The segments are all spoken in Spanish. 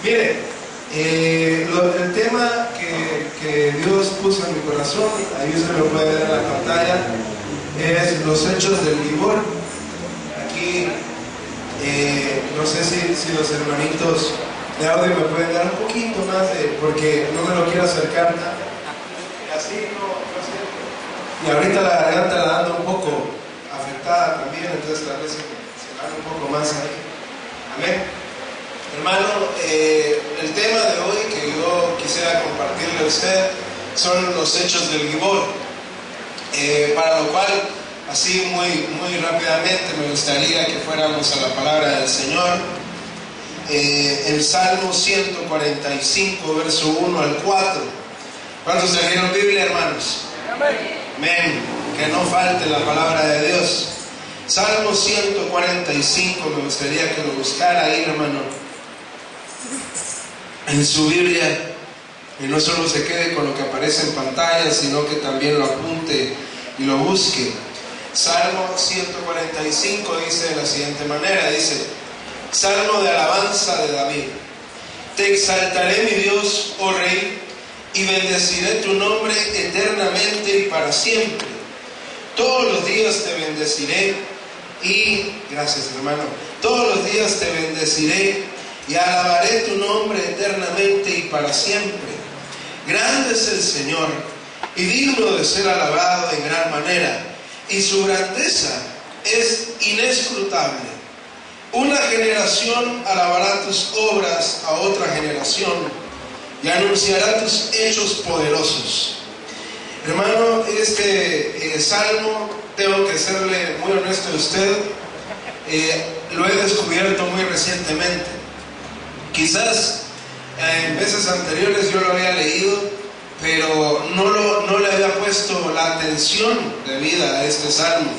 Mire, el tema que Dios puso en mi corazón, ahí se lo puede ver en la pantalla, es los hechos del Gibor. Aquí, no sé si los hermanitos de audio me pueden dar un poquito más porque no me lo quiero acercar tanto. Así no sé. Y ahorita la garganta la ando un poco afectada también, entonces tal vez se va un poco más ahí. Amén. Hermano, el tema de hoy que yo quisiera compartirle a usted son los hechos del Gibor, para lo cual, así muy rápidamente me gustaría que fuéramos a la palabra del Señor. El Salmo 145, verso 1 al 4. ¿Cuántos trajeron Biblia, hermanos? Amén. Que no falte la palabra de Dios. Salmo 145, me gustaría que lo buscara ahí, hermano, en su Biblia, y no solo se quede con lo que aparece en pantalla, sino que también lo apunte y lo busque. Salmo 145 dice de la siguiente manera, dice: Salmo de alabanza de David. Te exaltaré, mi Dios, oh Rey, y bendeciré tu nombre eternamente y para siempre. Todos los días te bendeciré y, gracias hermano, todos los días te bendeciré y alabaré tu nombre eternamente y para siempre. Grande es el Señor y digno de ser alabado en gran manera, y su grandeza es inescrutable. Una generación alabará tus obras a otra generación y anunciará tus hechos poderosos. Hermano, este salmo, tengo que serle muy honesto a usted, lo he descubierto muy recientemente. Quizás en veces anteriores yo lo había leído, pero no le había puesto la atención debida a este salmo.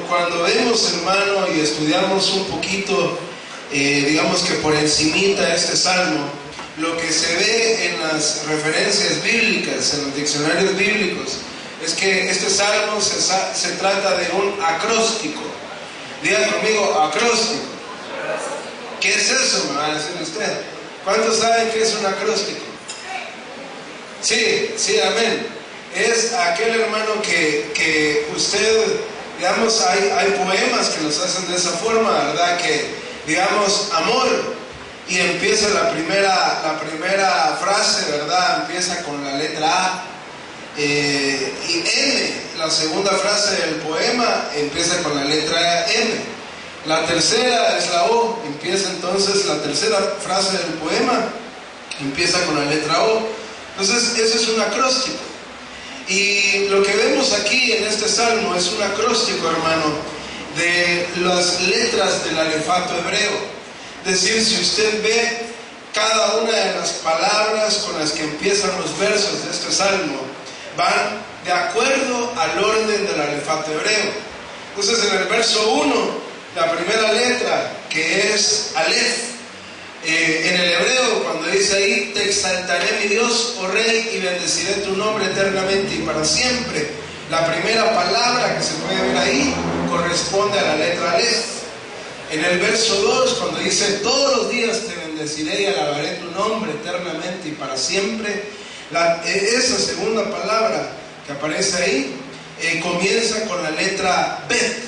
Cuando vemos, hermano, y estudiamos un poquito, digamos que por encimita este salmo, lo que se ve en las referencias bíblicas, en los diccionarios bíblicos, es que este salmo se trata de un acróstico. Diga conmigo, acróstico. ¿Qué es eso? Me va a decir usted. ¿Cuántos saben qué es un acróstico? Sí, amén. Es aquel, hermano, que usted, digamos, hay poemas que los hacen de esa forma, ¿verdad? Que, digamos, amor, y empieza la primera frase, ¿verdad? Empieza con la letra A, y N, la segunda frase del poema, empieza con la letra M. La tercera es la O, empieza entonces la tercera frase del poema, empieza con la letra O. Entonces, eso es un acróstico. Y lo que vemos aquí en este salmo es un acróstico, hermano, de las letras del alefato hebreo. Es decir, si usted ve cada una de las palabras con las que empiezan los versos de este salmo, van de acuerdo al orden del alefato hebreo. Entonces, en el verso 1, la primera letra, que es Aleph, en el hebreo, cuando dice ahí: te exaltaré, mi Dios, oh Rey, y bendeciré tu nombre eternamente y para siempre, la primera palabra que se puede ver ahí corresponde a la letra Aleph. En el verso 2, cuando dice: todos los días te bendeciré y alabaré tu nombre eternamente y para siempre, esa segunda palabra que aparece ahí comienza con la letra Bet,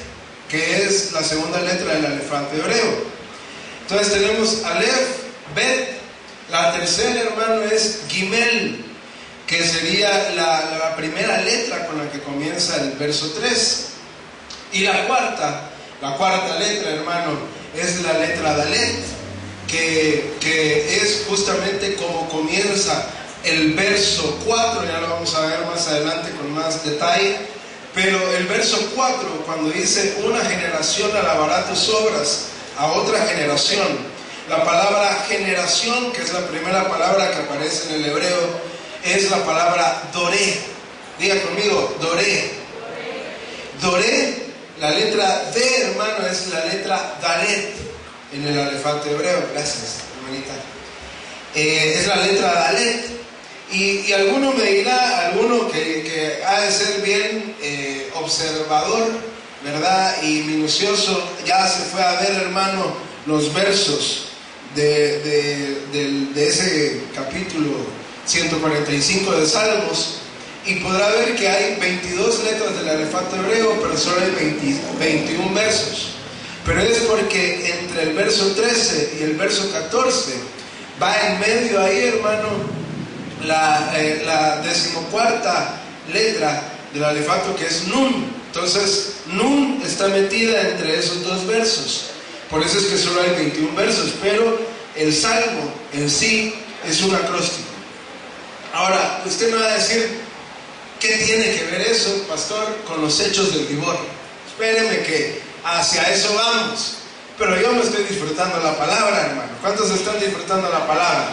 que es la segunda letra del alefato hebreo. Entonces tenemos Aleph, Bet. La tercera, hermano, es Gimel, que sería la primera letra con la que comienza el verso 3. Y la cuarta letra, hermano, es la letra Dalet, que es justamente como comienza el verso 4. Ya lo vamos a ver más adelante con más detalle. Pero el verso 4, cuando dice: una generación alabará tus obras a otra generación, la palabra generación, que es la primera palabra que aparece en el hebreo, es la palabra doré. Diga conmigo, doré. Doré, la letra D, hermano, es la letra Dalet en el alefato hebreo. Gracias, hermanita. Es la letra Dalet. Y alguno me dirá, alguno que ha de ser bien observador, ¿verdad? Y minucioso, ya se fue a ver, hermano, los versos de ese capítulo 145 de Salmos, y podrá ver que hay 22 letras del alefato hebreo, pero solo hay 21 versos. Pero es porque entre el verso 13 y el verso 14 va en medio ahí, hermano, la 14ª letra del alefato, que es Nun. Entonces Nun está metida entre esos dos versos. Por eso es que solo hay 21 versos, pero el salmo en sí es un acróstico. Ahora, usted me va a decir, ¿qué tiene que ver eso, pastor, con los hechos del Gibor? Espéreme que hacia eso vamos. Pero yo me estoy disfrutando la palabra, hermano. ¿Cuántos están disfrutando la palabra?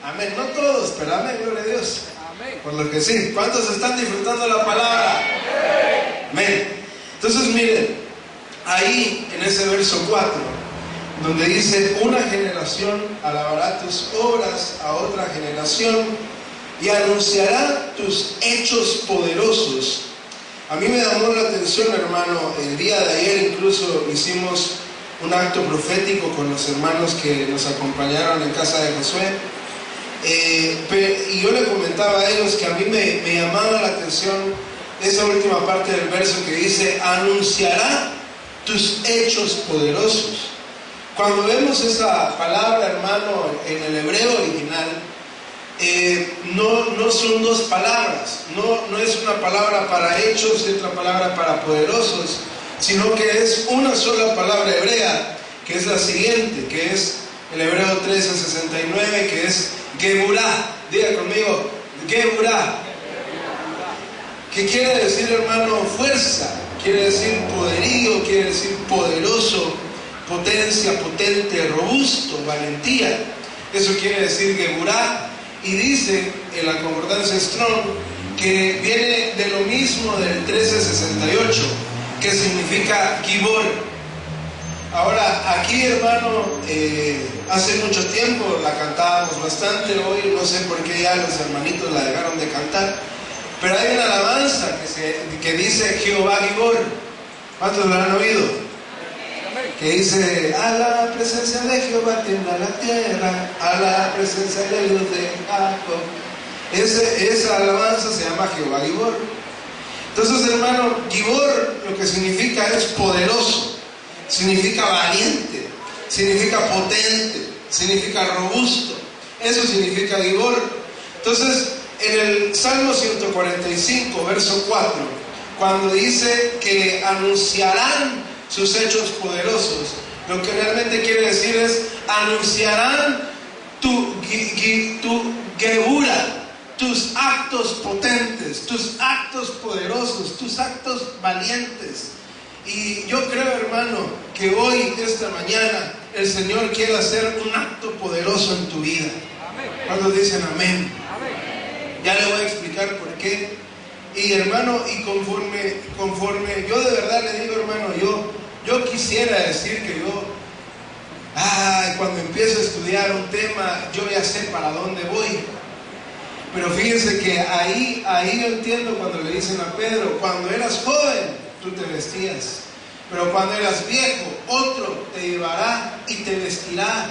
Amén. No todos, pero amén, gloria a Dios. Amén. Por lo que sí. ¿Cuántos están disfrutando la palabra? Amén. Entonces miren, ahí en ese verso 4, donde dice: una generación alabará tus obras a otra generación y anunciará tus hechos poderosos. A mí me llamó la atención, hermano, el día de ayer incluso hicimos un acto profético con los hermanos que nos acompañaron en casa de Josué, y yo le comentaba a ellos que a mí me llamaba la atención esa última parte del verso que dice: anunciará tus hechos poderosos. Cuando vemos esa palabra, hermano, en el hebreo original, no son dos palabras, no es una palabra para hechos y otra palabra para poderosos, sino que es una sola palabra hebrea, que es la siguiente, que es el hebreo 13:69, que es Geburah. Diga conmigo, Geburah. ¿Qué quiere decir, hermano? Fuerza, quiere decir poderío, quiere decir poderoso, potencia, potente, robusto, valentía. Eso quiere decir Geburah. Y dice en la concordancia Strong que viene de lo mismo del 1368, que significa Gibor. Ahora, aquí, hermano, hace mucho tiempo la cantábamos bastante. Hoy no sé por qué ya los hermanitos la dejaron de cantar, pero hay una alabanza que dice Jehová Gibor. ¿Cuántos lo han oído? Que dice: a la presencia de Jehová tiembla la tierra, a la presencia de Dios de Jacob. Esa alabanza se llama Jehová Gibor. Entonces, hermano, Gibor lo que significa es poderoso, significa valiente, significa potente, significa robusto. Eso significa Gibor. Entonces, en el Salmo 145, verso 4, cuando dice que anunciarán sus hechos poderosos, lo que realmente quiere decir es: anunciarán tu Geburah, tus actos potentes, tus actos poderosos, tus actos valientes. Y yo creo, hermano, que hoy, esta mañana, el Señor quiere hacer un acto poderoso en tu vida. ¿Cuántos dicen amén? Ya le voy a explicar por qué. Y hermano, y conforme yo de verdad le digo, hermano, yo quisiera decir que cuando empiezo a estudiar un tema, yo ya sé para dónde voy. Pero fíjense que ahí yo entiendo cuando le dicen a Pedro: cuando eras joven, tú te vestías, pero cuando eras viejo, otro te llevará y te vestirá.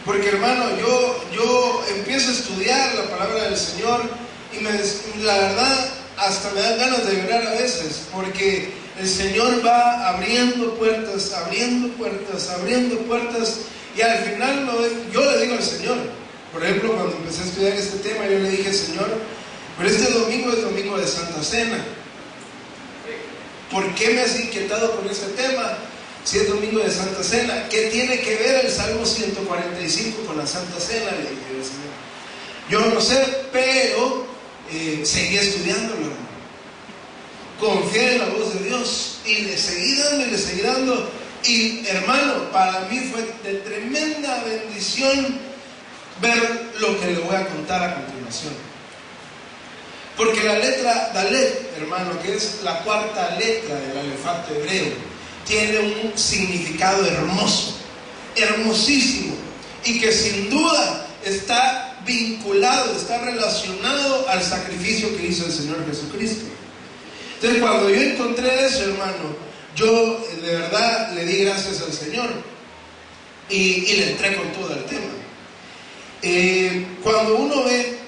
Porque, hermano, yo empiezo a estudiar la palabra del Señor y la verdad hasta me dan ganas de llorar a veces, porque el Señor va abriendo puertas, abriendo puertas, abriendo puertas, y al final yo le digo al Señor, por ejemplo, cuando empecé a estudiar este tema, yo le dije: Señor, pero este domingo es domingo de Santa Cena, ¿por qué me has inquietado con este tema? Si es domingo de Santa Cena, ¿qué tiene que ver el Salmo 145 con la Santa Cena? Le dije al Señor. Yo no sé, pero seguí estudiándolo, hermano. Confié en la voz de Dios y le seguí dando. Y, hermano, para mí fue de tremenda bendición ver lo que le voy a contar a continuación. Porque la letra Dalet, hermano, que es la cuarta letra del alefato hebreo, tiene un significado hermoso, hermosísimo, y que sin duda está vinculado, está relacionado al sacrificio que hizo el Señor Jesucristo. Entonces, cuando yo encontré eso, hermano, yo de verdad le di gracias al Señor. y le entré con todo el tema. Cuando uno ve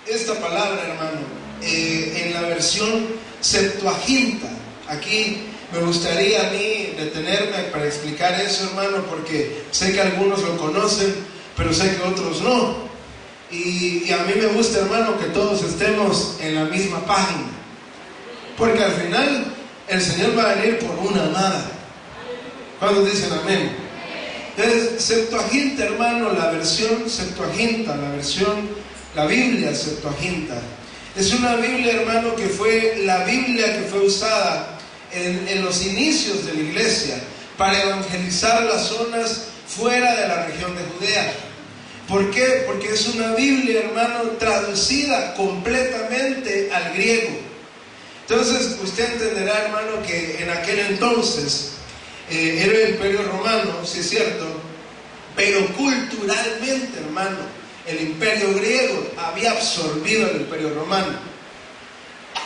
esta palabra, hermano, en la versión Septuaginta, aquí me gustaría a mí detenerme para explicar eso, hermano, porque sé que algunos lo conocen, pero sé que otros no. Y a mí me gusta, hermano, que todos estemos en la misma página, porque al final el Señor va a venir por una amada. ¿Cuántos dicen amén? Entonces, Septuaginta, hermano, la versión Septuaginta, la Biblia Septuaginta, es una Biblia, hermano, que fue la Biblia que fue usada en los inicios de la iglesia para evangelizar las zonas fuera de la región de Judea. ¿Por qué? Porque es una Biblia, hermano, traducida completamente al griego. Entonces, usted entenderá, hermano, que en aquel entonces era el Imperio Romano, sí es cierto, pero culturalmente, hermano, el Imperio griego había absorbido el Imperio Romano.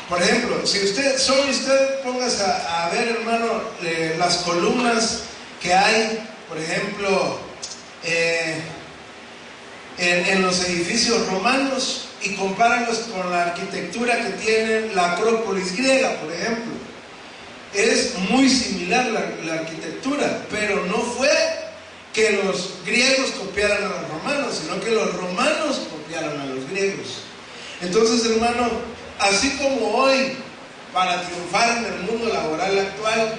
Por ejemplo, si usted póngase a ver, hermano, las columnas que hay, por ejemplo, en los edificios romanos, y compáralos con la arquitectura que tiene la Acrópolis griega, por ejemplo. Es muy similar la arquitectura, pero no fue que los griegos copiaran a los romanos, sino que los romanos copiaron a los griegos. Entonces, hermano, así como hoy, para triunfar en el mundo laboral actual,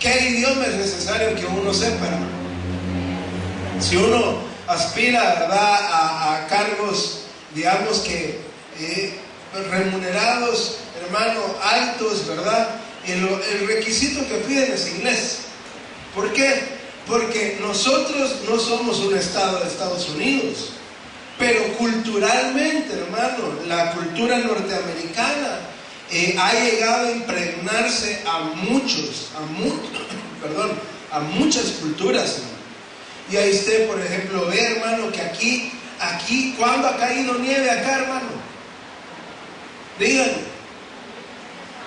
¿qué idioma es necesario que uno sepa, hermano? Si uno aspira, ¿verdad?, a cargos, digamos que remunerados, hermano, altos, ¿verdad?, el requisito que piden es inglés. ¿Por qué? Porque nosotros no somos un estado de Estados Unidos, pero culturalmente, hermano, la cultura norteamericana ha llegado a impregnarse a muchas culturas, hermano. Y ahí usted, por ejemplo, ve, hermano, que aquí, ¿cuándo ha caído nieve acá, hermano? Díganme.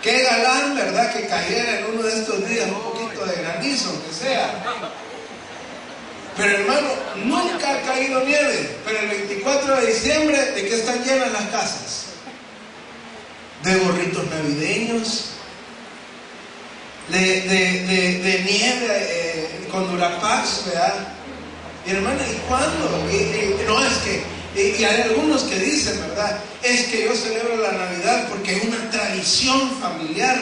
Qué galán, ¿verdad?, que cayera en uno de estos días un poquito de granizo, aunque sea. Pero, hermano, nunca ha caído nieve. Pero el 24 de diciembre, ¿de qué están llenas las casas? De gorritos navideños, de nieve con Durapax, ¿verdad? Y, hermano, ¿y cuándo? No, es que... Y hay algunos que dicen, ¿verdad?, es que yo celebro la Navidad porque es una tradición familiar.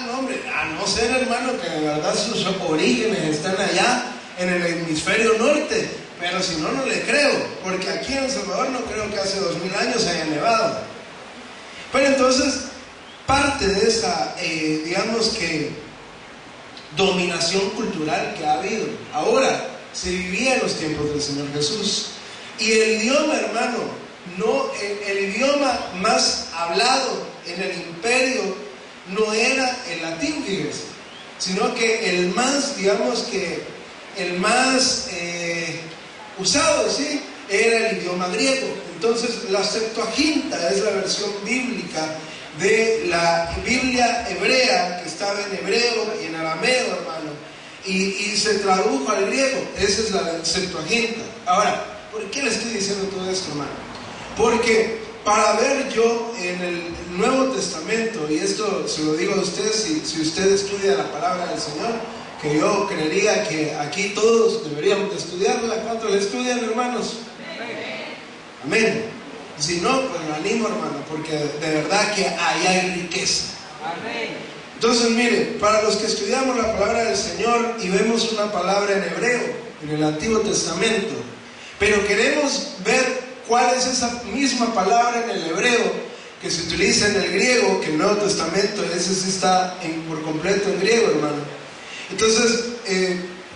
No, hombre, a no ser, hermano, que de verdad sus orígenes están allá en el hemisferio norte, pero si no, no le creo, porque aquí en El Salvador no creo que hace 2000 años haya nevado. Pero entonces, parte de esa, digamos que, dominación cultural que ha habido, ahora se vivía en los tiempos del Señor Jesús. Y el idioma, hermano, el idioma más hablado en el imperio no era el latín, fíjense, sino que el más, digamos que, el más usado, ¿sí?, era el idioma griego. Entonces, la Septuaginta es la versión bíblica de la Biblia hebrea, que estaba en hebreo y en arameo, hermano, y se tradujo al griego. Esa es la Septuaginta. Ahora, ¿por qué le estoy diciendo todo esto, hermano? Porque para ver yo en el Nuevo Testamento, y esto se lo digo a usted, si usted estudia la palabra del Señor, que yo creería que aquí todos deberíamos de estudiarla. ¿Cuántos la estudian, hermanos? Amén. Si no, pues lo animo, hermano, porque de verdad que ahí hay riqueza. Amén. Entonces, mire, para los que estudiamos la palabra del Señor y vemos una palabra en hebreo, en el Antiguo Testamento, pero queremos ver cuál es esa misma palabra en el hebreo que se utiliza en el griego, que el Nuevo Testamento, ese sí está por completo en griego, hermano. Entonces,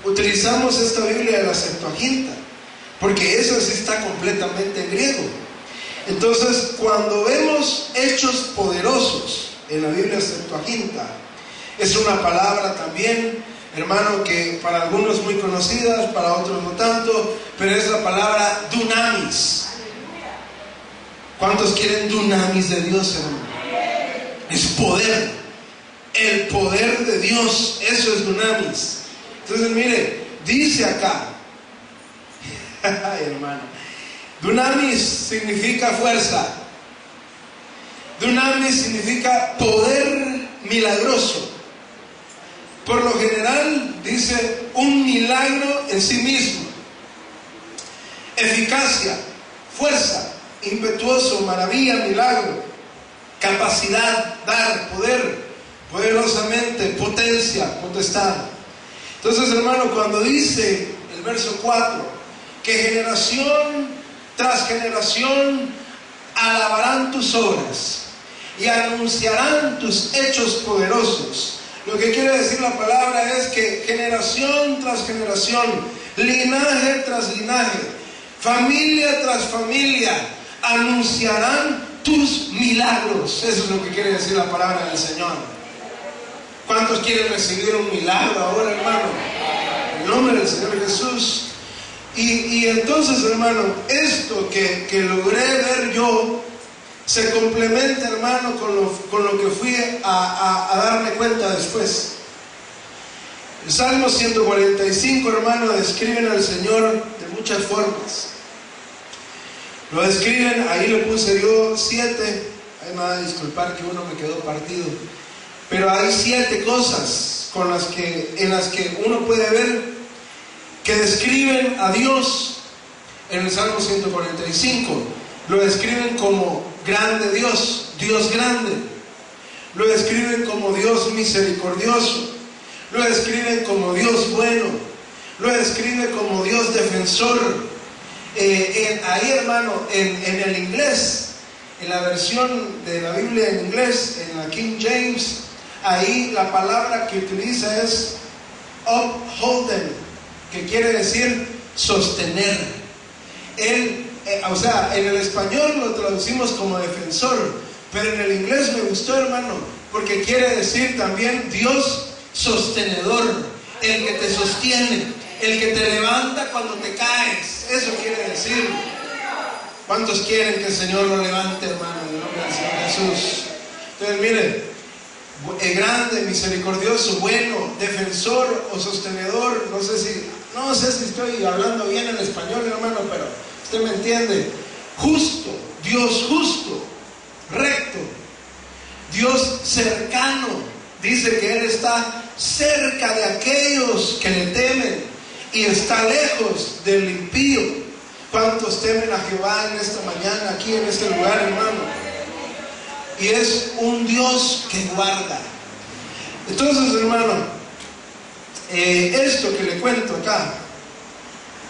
utilizamos esta Biblia de la Septuaginta, porque eso sí está completamente en griego. Entonces, cuando vemos hechos poderosos en la Biblia Septuaginta, es una palabra también, hermano, que para algunos muy conocidas, para otros no tanto, pero es la palabra dunamis. ¿Cuántos quieren dunamis de Dios, hermano? Es poder, el poder de Dios, eso es dunamis. Entonces, mire, dice acá Ay, hermano. Dunamis significa fuerza. Dunamis significa poder milagroso. Por lo general dice un milagro en sí mismo. Eficacia, fuerza, impetuoso, maravilla, milagro, capacidad, dar, poder, poderosamente, potencia, potestad. Entonces, hermano, cuando dice el verso 4 que generación tras generación alabarán tus obras y anunciarán tus hechos poderosos, lo que quiere decir la palabra es que generación tras generación, linaje tras linaje, familia tras familia, anunciarán tus milagros. Eso es lo que quiere decir la palabra del Señor. ¿Cuántos quieren recibir un milagro ahora, hermano? En el nombre del Señor Jesús. Y entonces, hermano, esto que logré ver yo se complementa, hermano, con lo que fui a darme cuenta después. El Salmo 145, hermano, describen al Señor de muchas formas. Lo describen, ahí le puse yo 7. Ahí me va a disculpar que uno me quedó partido. Pero hay 7 cosas en las que uno puede ver que describen a Dios. En el Salmo 145 lo describen como grande Dios, Dios grande. Lo describen como Dios misericordioso. Lo describen como Dios bueno. Lo describe como Dios defensor. Ahí, hermano, en el inglés, en la versión de la Biblia en inglés, en la King James, ahí la palabra que utiliza es upholden, que quiere decir sostener. O sea, en el español lo traducimos como defensor, pero en el inglés me gustó, hermano, porque quiere decir también Dios sostenedor, el que te sostiene, el que te levanta cuando te caes. Eso quiere decir. ¿Cuántos quieren que el Señor lo levante, hermano, en el nombre del Señor Jesús? Entonces, miren, grande, misericordioso, bueno, defensor o sostenedor. No sé si estoy hablando bien en español, hermano, pero usted me entiende. Justo, Dios justo, recto, Dios cercano. Dice que Él está cerca de aquellos que le temen y está lejos del impío. ¿Cuántos temen a Jehová en esta mañana, aquí en este lugar, hermano? Y es un Dios que guarda. Entonces, hermano, esto que le cuento acá,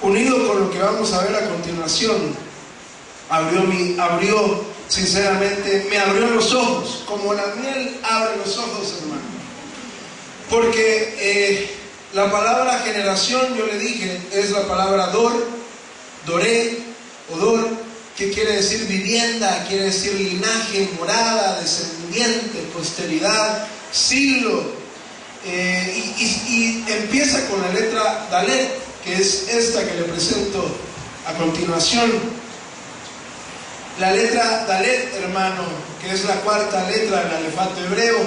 unido con lo que vamos a ver a continuación, sinceramente, me abrió los ojos, como la miel abre los ojos, hermano. Porque la palabra generación, yo le dije, es la palabra doré, o dor, que quiere decir vivienda, quiere decir linaje, morada, descendiente, posteridad, siglo. Y empieza con la letra Dalet, que es esta que le presento a continuación. La letra Dalet, hermano, que es la 4ª letra del alefato hebreo,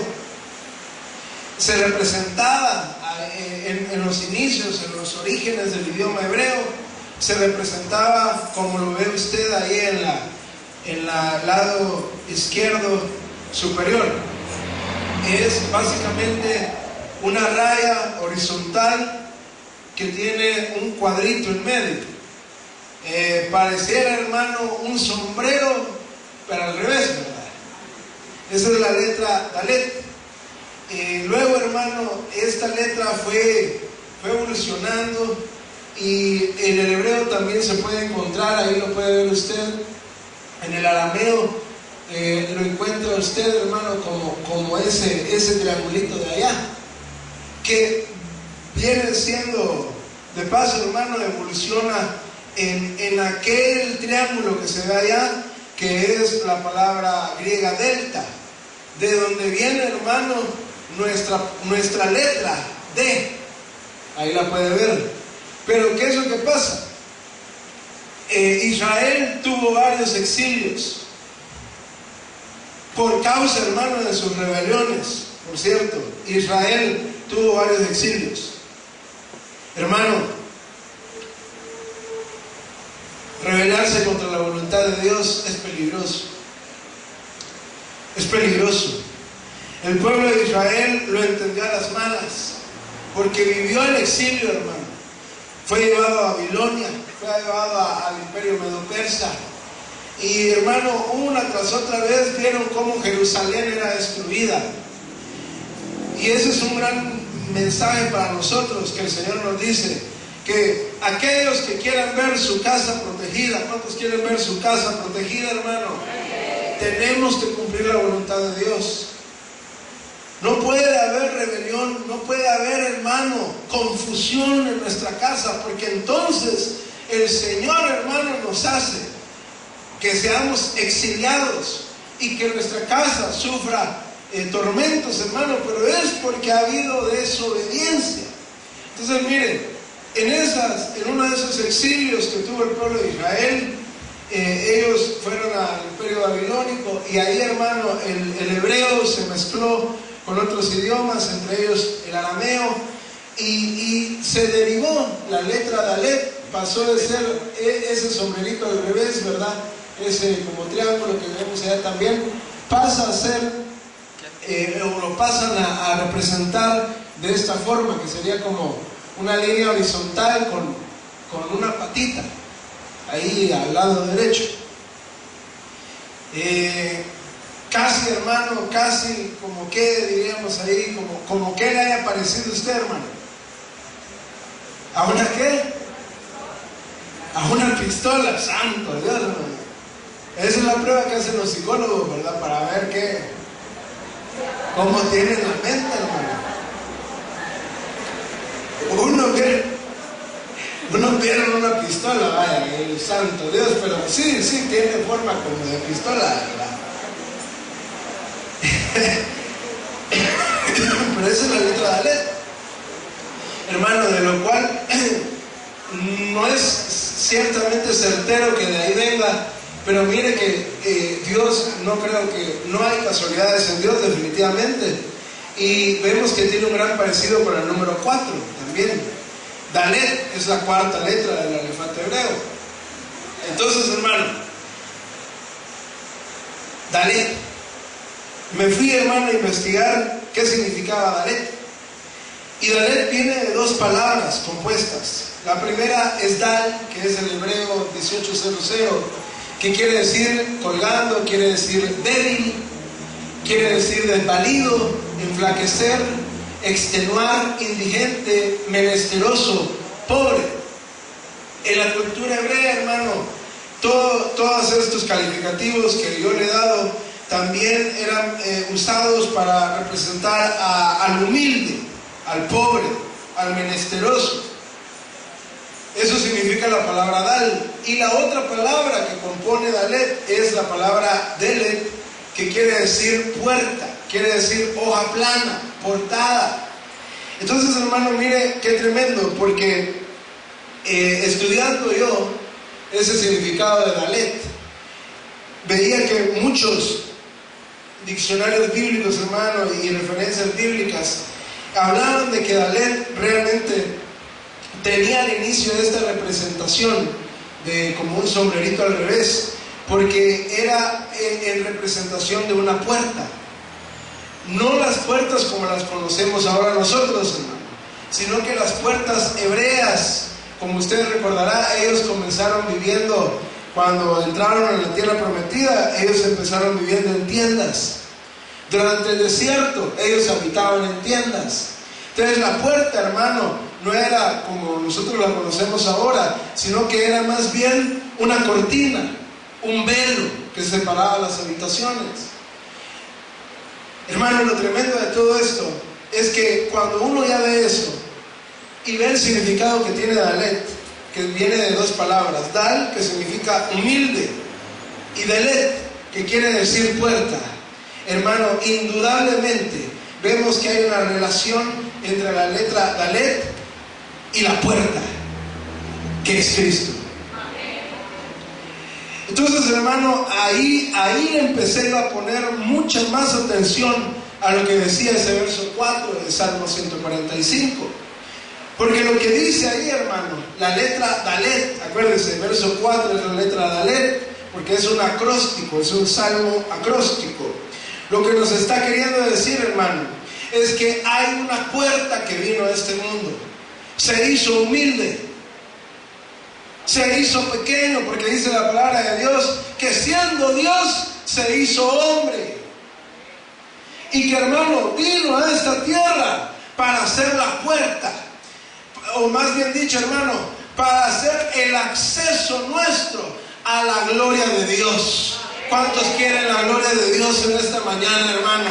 se representaba en los inicios, en los orígenes del idioma hebreo, se representaba, como lo ve usted ahí en el lado izquierdo superior. Es básicamente una raya horizontal que tiene un cuadrito en medio. Pareciera, hermano, un sombrero, pero al revés, ¿verdad? Esa es la letra Dalet. Luego, hermano, esta letra fue evolucionando, y en el hebreo también se puede encontrar, ahí lo puede ver usted, en el arameo lo encuentra usted, hermano, como ese triangulito de allá, que viene siendo, de paso, hermano, evoluciona en aquel triángulo que se ve allá, que es la palabra griega delta, de donde viene, hermano, nuestra letra D. Ahí la puede ver. Pero ¿qué es lo que pasa? Israel tuvo varios exilios por causa, hermano, de sus rebeliones. Por cierto, Israel tuvo varios exilios. Hermano, Rebelarse contra la voluntad de Dios es peligroso. Es peligroso. El pueblo de Israel lo entendió a las malas, porque vivió el exilio, hermano. Fue llevado a Babilonia, fue llevado al imperio medo-persa. Y hermano, una tras otra vez vieron cómo Jerusalén era destruida. Y ese es un gran mensaje para nosotros, que el Señor nos dice que aquellos que quieran ver su casa protegida, ¿cuántos quieren ver su casa protegida, hermano? Tenemos que cumplir la voluntad de Dios. No puede haber rebelión, no puede haber, hermano, confusión en nuestra casa, porque entonces el Señor, hermano, nos hace que seamos exiliados y que nuestra casa sufra tormentos, hermano, pero es porque ha habido desobediencia. Entonces, miren, en uno de esos exilios que tuvo el pueblo de Israel, ellos fueron al imperio babilónico, y ahí, hermano, el hebreo se mezcló con otros idiomas, entre ellos el arameo, y se derivó la letra Dalet, pasó de ser ese sombrerito al revés, ¿verdad? Ese como triángulo que vemos allá también, pasa a ser, o lo pasan a representar de esta forma, que sería como una línea horizontal con una patita ahí al lado derecho. Casi, hermano, casi como que diríamos ahí, como que le haya parecido a usted, hermano. ¿A una qué? A una pistola, santo Dios, hermano. Esa es la prueba que hacen los psicólogos, ¿verdad? Para ver cómo tienen la mente, hermano. Uno pierde una pistola, vaya, el santo Dios, pero sí, tiene forma como de pistola, ¿verdad? Pero esa es la letra de Dalet, hermano, de lo cual no es ciertamente certero que de ahí venga, pero mire que Dios, no creo que no hay casualidades en Dios, definitivamente, y vemos que tiene un gran parecido con el número 4 también. Dalet es la cuarta letra del alfabeto hebreo. Entonces, hermano, Dalet, me fui, hermano, a investigar qué significaba Dalet. Y Dalet viene de dos palabras compuestas. La primera es Dal, que es el hebreo 1800, que quiere decir colgando, quiere decir débil, quiere decir desvalido, enflaquecer, extenuar, indigente, menesteroso, pobre. En la cultura hebrea, hermano, todos estos calificativos que yo le he dado también eran usados para representar al humilde, al pobre, al menesteroso. Eso significa la palabra Dal. Y la otra palabra que compone Dalet es la palabra Delet, que quiere decir puerta, quiere decir hoja plana, portada. Entonces, hermano, mire qué tremendo, porque estudiando yo ese significado de Dalet, veía que muchos diccionarios bíblicos, hermano, y referencias bíblicas hablaban de que Dalet realmente tenía el inicio de esta representación de como un sombrerito al revés, porque era en representación de una puerta. No las puertas como las conocemos ahora nosotros, hermano, sino que las puertas hebreas, como usted recordará, ellos comenzaron viviendo, cuando entraron en la tierra prometida, ellos empezaron viviendo en tiendas. Durante el desierto, ellos habitaban en tiendas. Entonces la puerta, hermano, no era como nosotros la conocemos ahora, sino que era más bien una cortina, un velo que separaba las habitaciones. Hermano, lo tremendo de todo esto es que cuando uno ya ve eso y ve el significado que tiene Dalet, que viene de dos palabras, Dal, que significa humilde, y Delet, que quiere decir puerta, hermano, indudablemente vemos que hay una relación entre la letra Dalet y la puerta, que es Cristo. Entonces, hermano, ahí empecé a poner mucha más atención a lo que decía ese verso 4 del Salmo 145. Porque lo que dice ahí, hermano, la letra Dalet, acuérdense, verso 4 es la letra Dalet, porque es un acróstico, es un salmo acróstico. Lo que nos está queriendo decir, hermano, es que hay una puerta que vino a este mundo. Se hizo humilde, se hizo pequeño, porque dice la palabra de Dios que siendo Dios se hizo hombre. Y que, hermano, vino a esta tierra para hacer la puerta, o más bien dicho, hermano, para hacer el acceso nuestro a la gloria de Dios. ¿Cuántos quieren la gloria de Dios en esta mañana, hermano?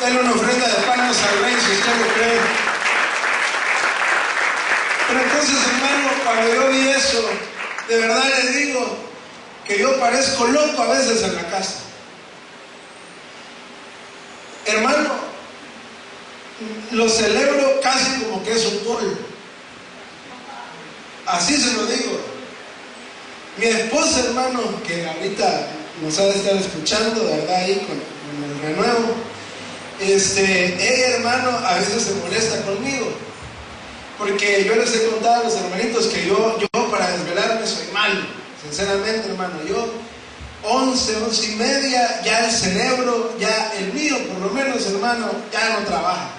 Denle una ofrenda de palmas al Rey si usted lo cree. Pero entonces, hermano, cuando yo vi eso, de verdad les digo que yo parezco loco a veces en la casa. Hermano, lo celebro casi como que es un gol. Así se lo digo. Mi esposa, hermano, que ahorita nos ha de estar escuchando, ¿verdad? Ahí con el renuevo. Ella, hermano, a veces se molesta conmigo. Porque yo les he contado a los hermanitos que yo para desvelarme soy malo. Sinceramente, hermano, yo 11 y media, ya el cerebro, ya el mío por lo menos, hermano, ya no trabaja.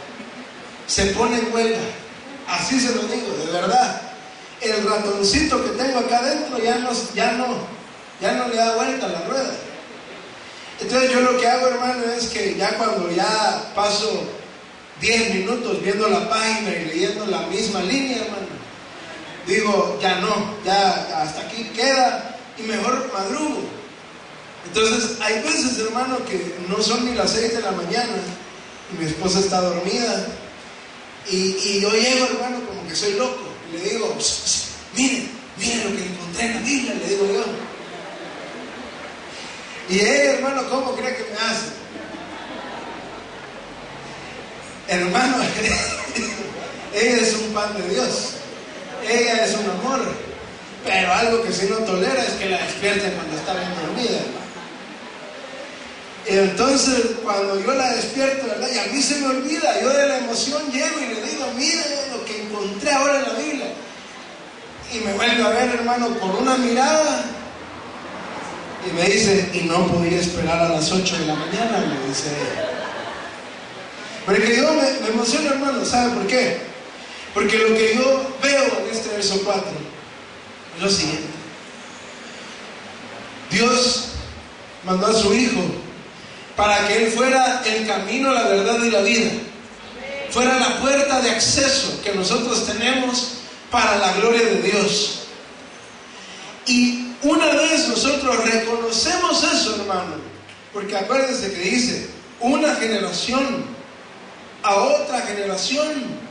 Se pone en huelga. Así se lo digo, de verdad. El ratoncito que tengo acá adentro ya no le da vuelta a la rueda. Entonces yo lo que hago, hermano, es que ya cuando ya paso 10 minutos viendo la página y leyendo la misma línea, hermano, digo, ya no, ya hasta aquí queda y mejor madrugo. Entonces hay veces, hermano, que no son ni las 6 de la mañana y mi esposa está dormida y yo llego, hermano, como que soy loco y le digo, miren lo que encontré en la Biblia, le digo yo. Y ella, hermano, ¿cómo cree que me hace? Hermano, ella es un pan de Dios, ella es un amor, pero algo que sí no tolera es que la despierten cuando está bien dormida. Y entonces cuando yo la despierto, ¿verdad? Y a mí se me olvida, yo de la emoción llego y le digo, mire lo que encontré ahora en la Biblia. Y me vuelve a ver, hermano, con una mirada y me dice, y no podía esperar a las 8 de la mañana, me dice ella. Porque yo me emociono, hermano, ¿sabe por qué? Porque lo que yo veo en este verso 4 es lo siguiente. Dios mandó a su Hijo para que Él fuera el camino, la verdad y la vida. Fuera la puerta de acceso que nosotros tenemos para la gloria de Dios. Y una vez nosotros reconocemos eso, hermano, porque acuérdense que dice, una generación a otra generación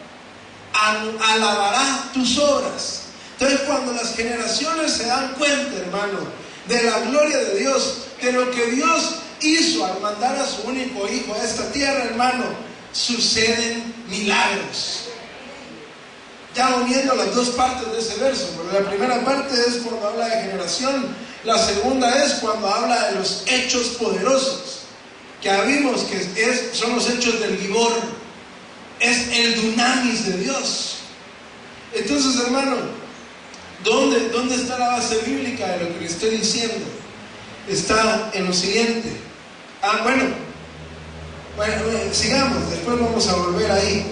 alabará tus obras. Entonces cuando las generaciones se dan cuenta, hermano, de la gloria de Dios, de lo que Dios hizo al mandar a su único Hijo a esta tierra, hermano, suceden milagros. Ya uniendo las dos partes de ese verso, porque la primera parte es cuando habla de generación, la segunda es cuando habla de los hechos poderosos, que ya vimos que son los hechos del vigor, es el dunamis de Dios. Entonces, hermano, ¿dónde está la base bíblica de lo que le estoy diciendo? Está en lo siguiente. Bueno, sigamos, después vamos a volver ahí.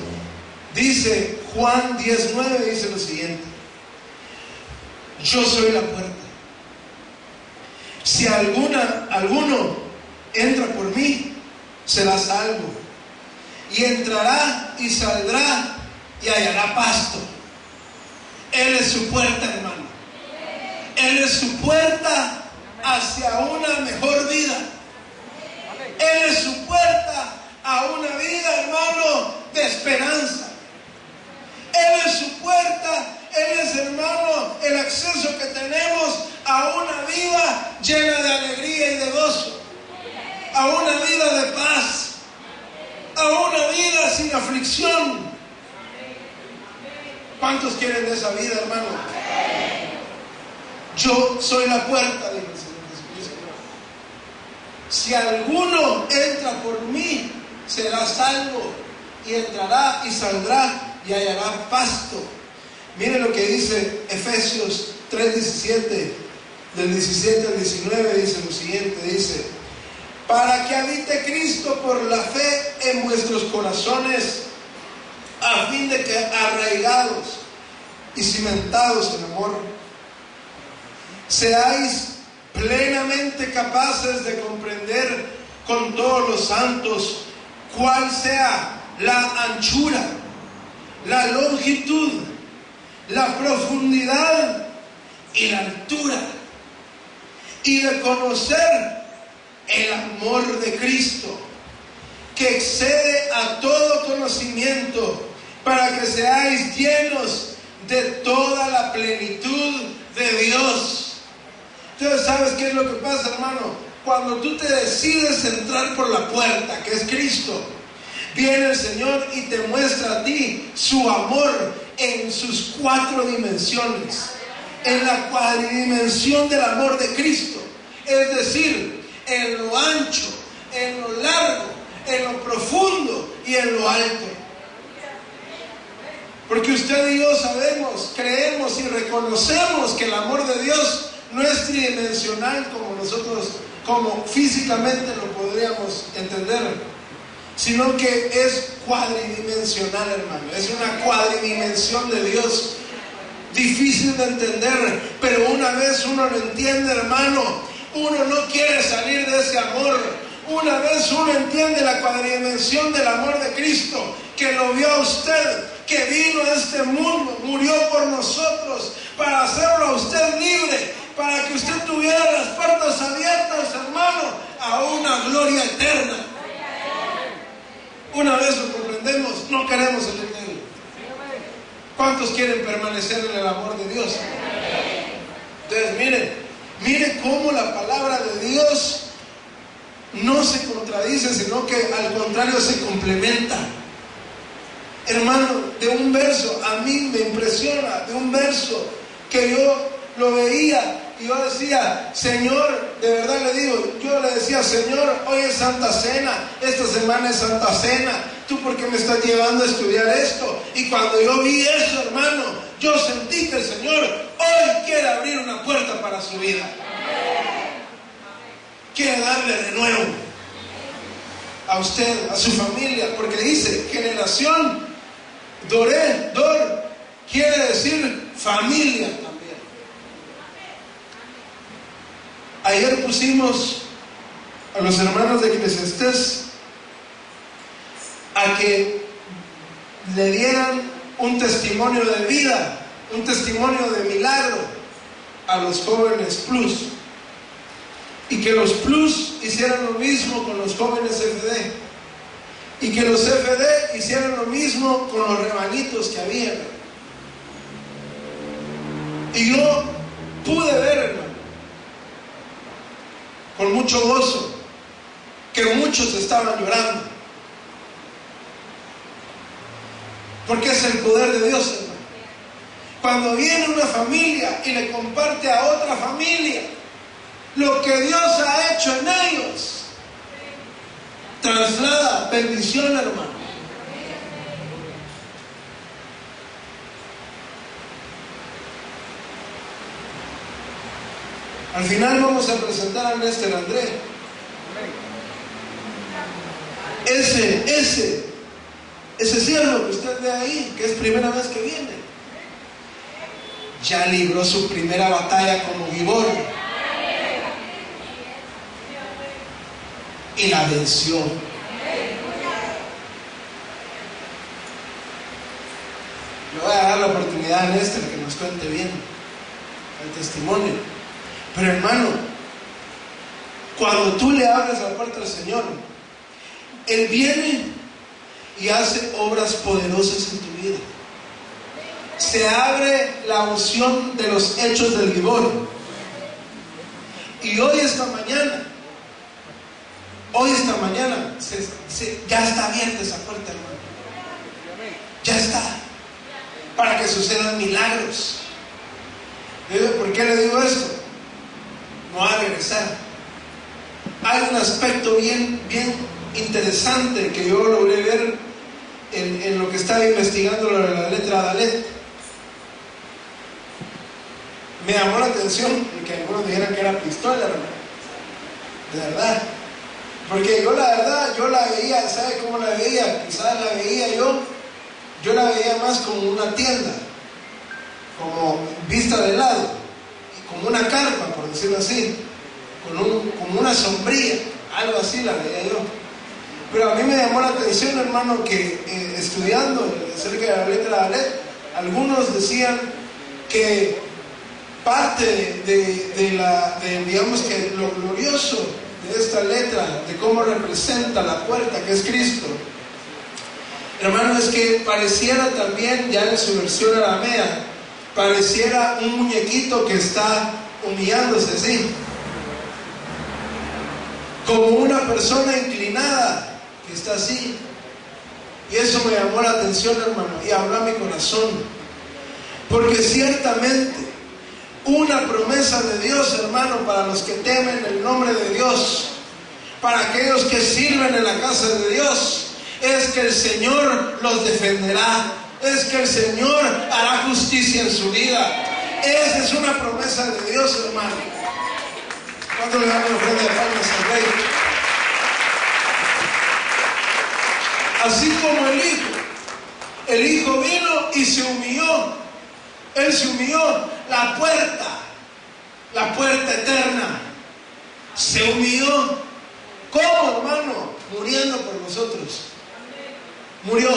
Dice Juan 10:9, dice lo siguiente: yo soy la puerta. Si alguno entra por mí, será salvo, y entrará y saldrá y hallará pasto. Él es su puerta, hermano. Él es su puerta hacia una mejor vida. Él es su puerta a una vida, hermano, de esperanza. Él es su puerta, Él es, hermano, el acceso que tenemos a una vida llena de alegría y de gozo, a una vida de paz, a una vida sin aflicción. ¿Cuántos quieren de esa vida, hermano? Yo soy la puerta, dijo el Señor Jesucristo. Si alguno entra por mí, será salvo, y entrará y saldrá y hallará pasto. Mire lo que dice Efesios 3:17, del 17 al 19, dice lo siguiente, dice: para que habite Cristo por la fe en vuestros corazones, a fin de que arraigados y cimentados en amor, seáis plenamente capaces de comprender con todos los santos cuál sea la anchura, la longitud, la profundidad y la altura, y de conocer el amor de Cristo, que excede a todo conocimiento, para que seáis llenos de toda la plenitud de Dios. Entonces, ¿sabes qué es lo que pasa, hermano? Cuando tú te decides entrar por la puerta, que es Cristo, viene el Señor y te muestra a ti su amor en sus 4 dimensiones, en la cuadridimensión del amor de Cristo, es decir, en lo ancho, en lo largo, en lo profundo y en lo alto. Porque usted y yo sabemos, creemos y reconocemos que el amor de Dios no es tridimensional como nosotros, como físicamente lo podríamos entender, sino que es cuadridimensional, hermano. Es una cuadridimensión de Dios, difícil de entender, pero una vez uno lo entiende, hermano, uno no quiere salir de ese amor. Una vez uno entiende la cuadridimensión del amor de Cristo, que lo vio a usted, que vino a este mundo, murió por nosotros, para hacerlo a usted libre, para que usted tuviera las puertas abiertas, hermano, a una gloria eterna. Una vez lo comprendemos, no queremos salir de él. ¿Cuántos quieren permanecer en el amor de Dios? Entonces, mire cómo la palabra de Dios no se contradice, sino que al contrario se complementa. Hermano, de un verso, a mí me impresiona, de un verso que yo lo veía y yo decía, Señor, de verdad le digo, yo le decía, Señor, hoy es Santa Cena, esta semana es Santa Cena, ¿tú por qué me estás llevando a estudiar esto? Y cuando yo vi eso, hermano, yo sentí que el Señor hoy quiere abrir una puerta para su vida. Quiere darle renuevo a usted, a su familia, porque dice generación Dor quiere decir familia también. Ayer pusimos a los hermanos de Eclesiastés a que le dieran un testimonio de vida, un testimonio de milagro a los jóvenes plus, y que los plus hicieran lo mismo con los jóvenes FD, y que los FD hicieran lo mismo con los rebanitos que había. Y yo pude ver, hermano, con mucho gozo, que muchos estaban llorando, porque es el poder de Dios, hermano. Cuando viene una familia y le comparte a otra familia lo que Dios ha hecho en ellos, traslada bendición, hermano. Al final vamos a presentar a Néstor André. Ese siervo que usted ve ahí, que es primera vez que viene, ya libró su primera batalla como Gibor y la venció. Le voy a dar la oportunidad a Néstor que nos cuente bien el testimonio. Pero, hermano, cuando tú le abres la puerta al Señor, Él viene y hace obras poderosas en tu vida. Se abre la unción de los hechos del Gibor. Y hoy esta mañana ya está abierta esa puerta, hermano. Ya está, para que sucedan milagros. ¿Por qué le digo esto? No va a regresar. Hay un aspecto bien interesante que yo logré ver en lo que estaba investigando lo de la letra Dalet. Me llamó la atención que algunos dijeran que era pistola, hermano. De verdad. Porque yo la verdad, yo la veía, ¿sabe cómo la veía? Quizás la veía yo la veía más como una tienda, como vista de lado, como una carpa, por decirlo así, como una sombrilla, algo así la veía yo. Pero a mí me llamó la atención, hermano, que estudiando acerca de la letra Dalet, algunos decían que parte de digamos que lo glorioso de esta letra, de cómo representa la puerta que es Cristo, hermano, es que pareciera también, ya en su versión aramea, pareciera un muñequito que está humillándose así, como una persona inclinada que está así. Y eso me llamó la atención, hermano, y habló a mi corazón, porque ciertamente una promesa de Dios, hermano, para los que temen el nombre de Dios, para aquellos que sirven en la casa de Dios, es que el Señor los defenderá, es que el Señor hará justicia en su vida. Esa es una promesa de Dios, hermano. ¿Cuánto le damos ofrenda de palmas al Rey? Así como el Hijo vino y se humilló. Él se humilló, la puerta eterna, se humilló. ¿Cómo, hermano? Muriendo por nosotros. Murió.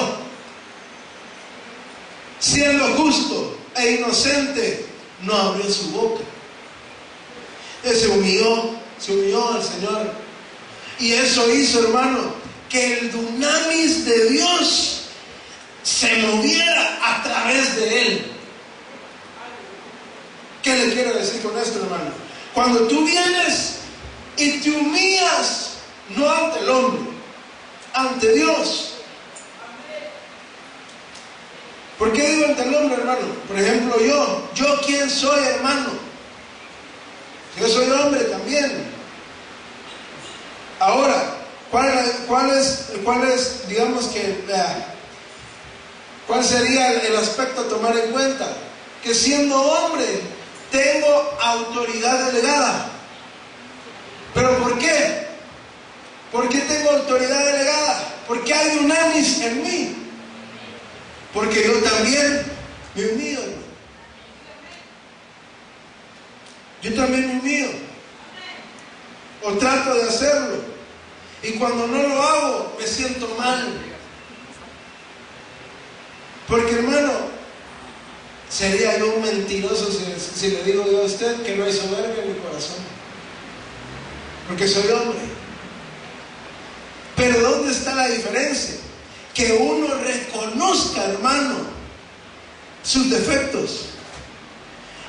Siendo justo e inocente, no abrió su boca. Él se humilló al Señor. Y eso hizo, hermano, que el dunamis de Dios se moviera a través de Él. ¿Qué le quiero decir con esto, hermano? Cuando tú vienes y te humillas, no ante el hombre, ante Dios. ¿Por qué digo ante el hombre, hermano? Por ejemplo, yo quién soy, hermano. Yo soy hombre también. Ahora, ¿cuál es, digamos que, cuál sería el aspecto a tomar en cuenta? Que siendo hombre, tengo autoridad delegada. ¿Pero por qué? ¿Por qué tengo autoridad delegada? Porque hay dunamis en mí. Porque yo también me humillo. Yo también me humillo. O trato de hacerlo. Y cuando no lo hago, me siento mal. Porque, hermano, sería yo un mentiroso si le digo yo a usted que no hay soberbia en mi corazón. Porque soy hombre. Pero ¿dónde está la diferencia? Que uno reconozca, hermano, sus defectos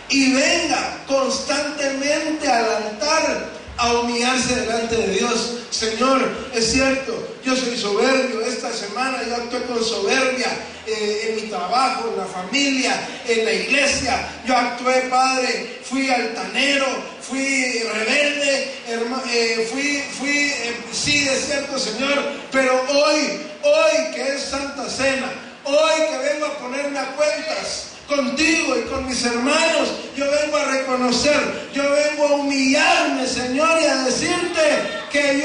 y venga constantemente al altar a humillarse delante de Dios. Señor, es cierto, yo soy soberbio. Esta semana yo actué con soberbia en mi trabajo, en la familia, en la iglesia. Yo actué, Padre, fui altanero, fui rebelde, sí, es cierto, Señor, pero hoy que es Santa Cena, hoy que vengo a ponerme a cuentas contigo y con mis hermanos, yo vengo a reconocer, yo vengo a humillarme, Señor, y a decirte que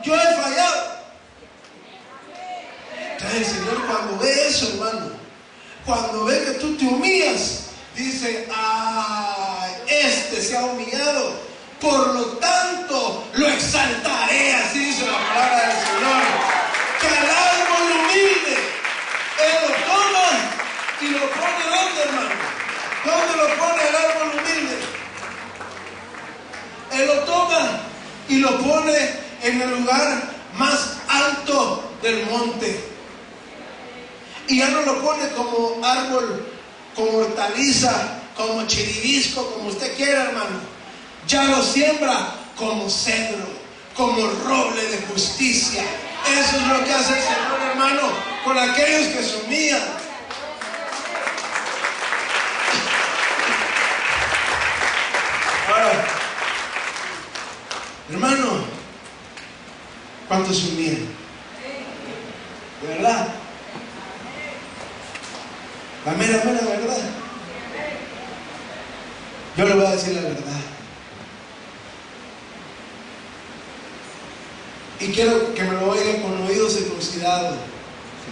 yo he fallado. Entonces el Señor, cuando ve eso, hermano, cuando ve que tú te humillas, dice: este se ha humillado, por lo tanto lo exaltaré. Así dice la palabra del Señor, que al árbol humilde Él lo toma y lo pone. ¿Dónde, hermano? ¿Dónde lo pone el árbol humilde? Él lo toma y lo pone en el lugar más alto del monte. Y ya no lo pone como árbol, como hortaliza, como chiribisco, como usted quiera, hermano. Ya lo siembra como cedro, como roble de justicia. Eso es lo que hace el Señor, hermano, con aquellos que se humillan. Ahora, hermano, ¿cuántos se humillan? ¿De verdad? mera verdad. Yo le voy a decir la verdad. Y quiero que me lo oigan con oídos circuncidados,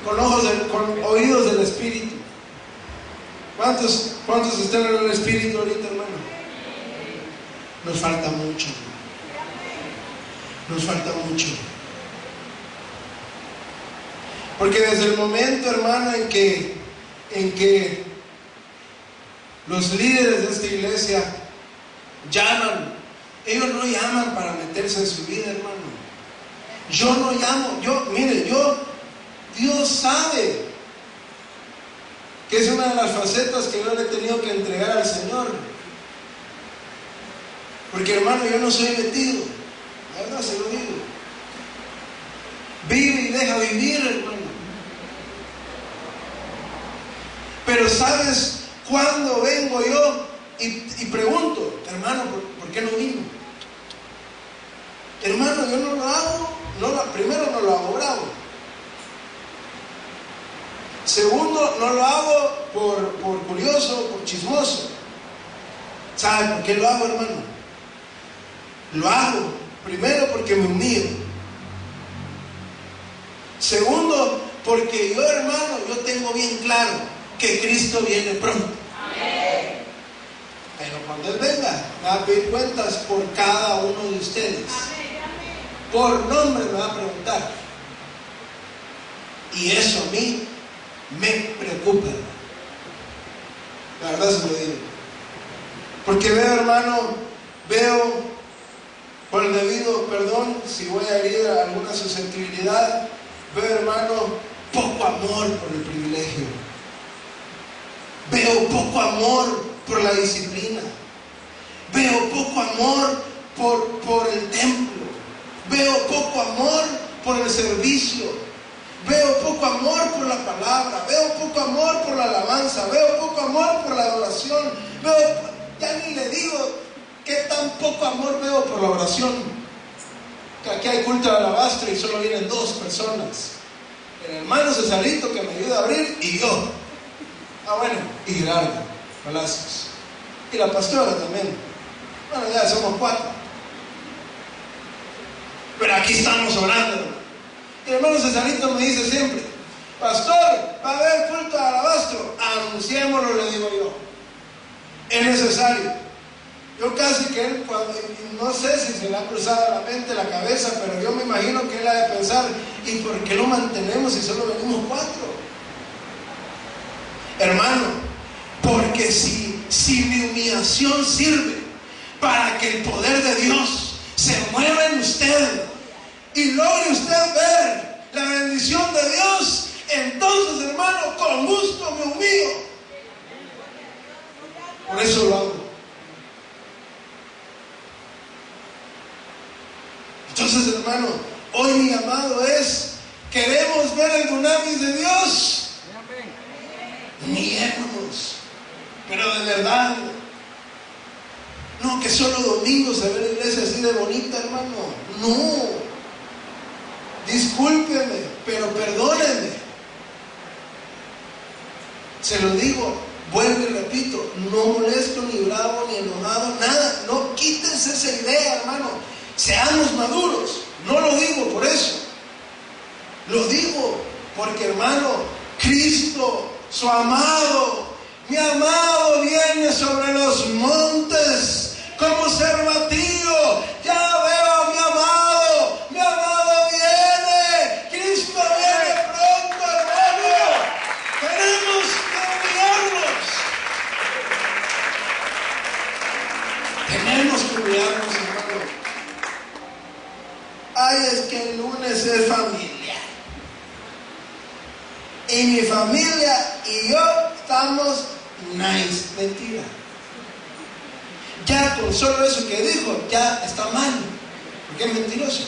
con oídos del Espíritu. ¿Cuántos están en el Espíritu ahorita, hermano? Nos falta mucho. Nos falta mucho. Porque desde el momento, hermano, en que los líderes de esta iglesia llaman, ellos no llaman para meterse en su vida, hermano. Yo no llamo, Dios sabe que es una de las facetas que yo le he tenido que entregar al Señor. Porque, hermano, yo no soy metido, la verdad se lo digo. Vive y deja vivir, hermano. Pero ¿sabes cuándo vengo yo y pregunto, hermano, ¿por qué no vino? Hermano, yo no lo hago, primero no lo hago bravo. Segundo, no lo hago por curioso, por chismoso. ¿Sabe por qué lo hago, hermano? Lo hago primero porque me humillo. Segundo, porque yo, hermano, yo tengo bien claro que Cristo viene pronto. Amén. Pero cuando Él venga, me va a pedir cuentas por cada uno de ustedes. Amén. Por nombre me va a preguntar. Y eso a mí me preocupa. La verdad se lo digo. Porque veo, hermano, por el debido perdón, si voy a herir a alguna susceptibilidad, veo, hermano, poco amor por el privilegio. Veo poco amor por la disciplina. Veo poco amor por el templo. Veo poco amor por el servicio. Veo poco amor por la palabra. Veo poco amor por la alabanza. Veo poco amor por la adoración. Ya ni le digo qué tan poco amor veo por la oración. Que aquí hay culto de alabastro y solo vienen 2 personas. El hermano Cesarito, que me ayuda a abrir, y yo. Bueno, y Gerardo Palacios. Y la pastora también. Bueno, ya somos 4. Pero aquí estamos orando. Y el hermano Cesarito me dice siempre, pastor, va a haber culto de alabastro. Anunciémoslo, le digo yo. Es necesario. Yo casi que él, no sé si se le ha cruzado la mente, la cabeza, pero yo me imagino que él ha de pensar, ¿y por qué lo mantenemos si solo venimos 4? Hermano, porque si mi humillación sirve para que el poder de Dios se mueva en usted y logre usted ver la bendición de Dios, entonces, hermano, con gusto me humillo. Por eso lo hago. Entonces, hermano, hoy mi llamado es, queremos ver el dunamis de Dios. Nieguémonos, pero de verdad. No, que solo domingo se ve la iglesia así de bonita, hermano. No, discúlpeme, pero perdóneme. Se lo digo, vuelvo y repito, no molesto, ni bravo, ni enojado, nada. No, quítense esa idea, hermano. Seamos maduros. No lo digo por eso. Lo digo porque, hermano, Cristo, su amado, mi amado, viene sobre los montes como cervatillo. Ya veo a mi amado viene. Cristo viene pronto, hermano. Tenemos que humillarnos. Tenemos que humillarnos, hermano. Ay, es que el lunes es familia. Y mi familia y yo estamos nice. Mentira. Ya con solo eso que dijo, ya está mal. Porque es mentiroso.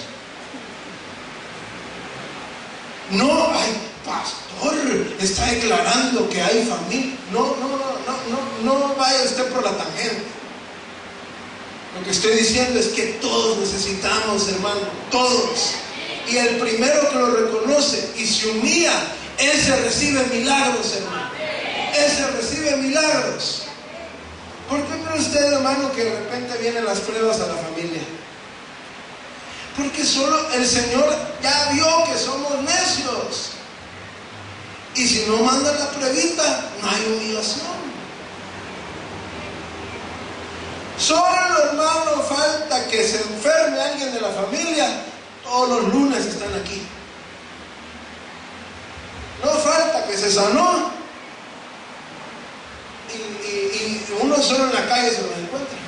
No, ay, pastor, está declarando que hay familia. No vaya usted por la tangente. Lo que estoy diciendo es que todos necesitamos, hermano, todos. Y el primero que lo reconoce y se humilla, ese recibe milagros, hermano. ese recibe milagros. ¿Por qué cree usted, hermano, que de repente vienen las pruebas a la familia? Porque solo el Señor ya vio que somos necios. Y si no mandan la pruebita, no hay humillación. Solo, hermano, falta que se enferme alguien de la familia. Todos los lunes están aquí. No falta que se sanó. Y uno solo en la calle se lo encuentra.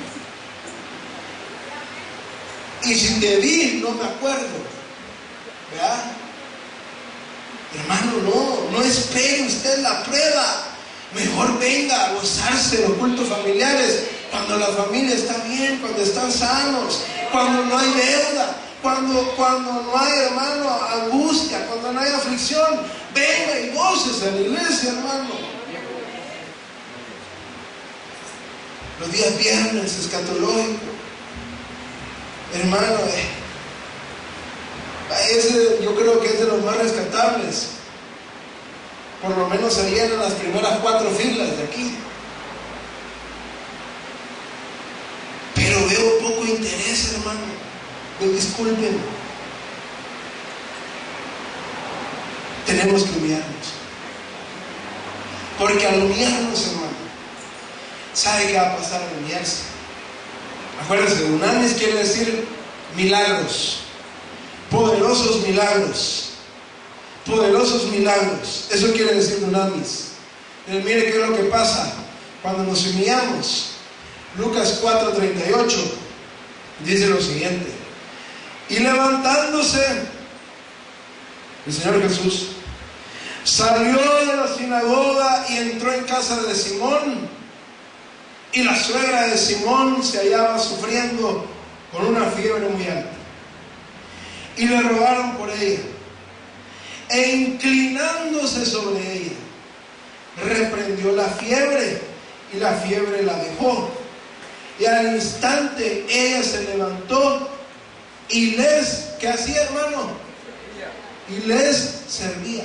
Y si te vi, no me acuerdo. ¿Verdad? Hermano, no espere usted la prueba. Mejor venga a gozarse de los cultos familiares cuando la familia está bien, cuando están sanos, cuando no hay deuda, cuando no hay, hermano, angustia, cuando no hay aflicción. Venga y gócese a la iglesia, hermano. Los días viernes escatológicos, hermano, yo creo que es de los más rescatables. Por lo menos serían en las primeras 4 filas de aquí. Pero veo poco interés, hermano. Disculpen. Tenemos que humillarnos. Porque al humillarnos, hermano, ¿sabe qué va a pasar al humillarse? Acuérdense, dunamis quiere decir milagros. Poderosos milagros. Poderosos milagros. Eso quiere decir dunamis. Pero mire qué es lo que pasa cuando nos humillamos. Lucas 4:38 dice lo siguiente: y levantándose el Señor Jesús salió de la sinagoga y entró en casa de Simón, y la suegra de Simón se hallaba sufriendo con una fiebre muy alta, y le rogaron por ella, e inclinándose sobre ella reprendió la fiebre, y la fiebre la dejó, y al instante ella se levantó y ¿qué hacía, hermano? Y les servía.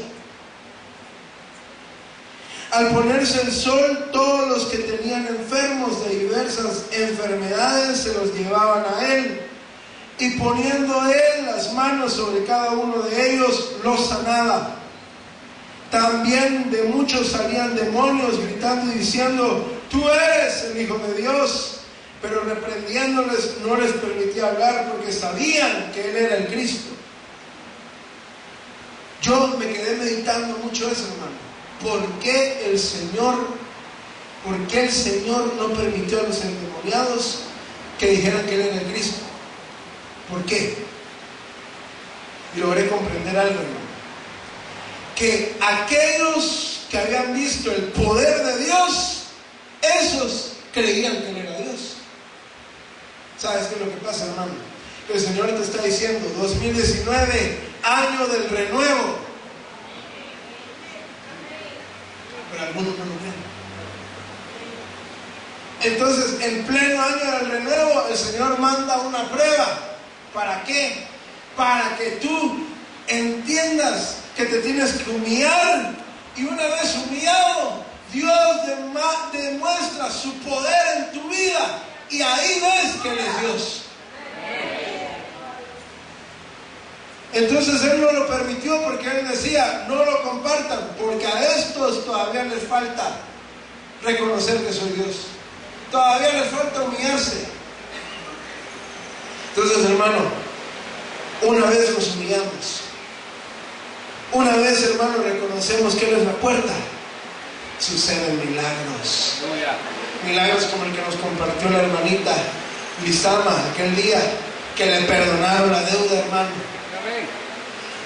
Al ponerse el sol, todos los que tenían enfermos de diversas enfermedades se los llevaban a él, y poniendo él las manos sobre cada uno de ellos, los sanaba. También de muchos salían demonios, gritando y diciendo: tú eres el Hijo de Dios. Pero reprendiéndoles no les permitía hablar, porque sabían que él era el Cristo. Yo me quedé meditando mucho eso, hermano. ¿Por qué el Señor no permitió a los endemoniados que dijeran que él era el Cristo? ¿Por qué? Y logré comprender algo, hermano. Que aquellos que habían visto el poder de Dios, esos creían que él era Dios. ¿Sabes qué es lo que pasa, hermano? Que el Señor te está diciendo: 2019, año del renuevo. Pero algunos no lo ven. Entonces, en pleno año del renuevo, el Señor manda una prueba. ¿Para qué? Para que tú entiendas que te tienes que humillar, y una vez humillado, Dios demuestra su poder en tu vida, y ahí ves que Él es Dios. Entonces Él no lo permitió, porque Él decía: no lo compartan, porque a estos todavía les falta reconocer que soy Dios, todavía les falta humillarse. Entonces, hermano, una vez nos humillamos, una vez, hermano, reconocemos que Él es la puerta, suceden milagros. Milagros como el que nos compartió la hermanita Lizama aquel día, que le perdonaron la deuda, hermano.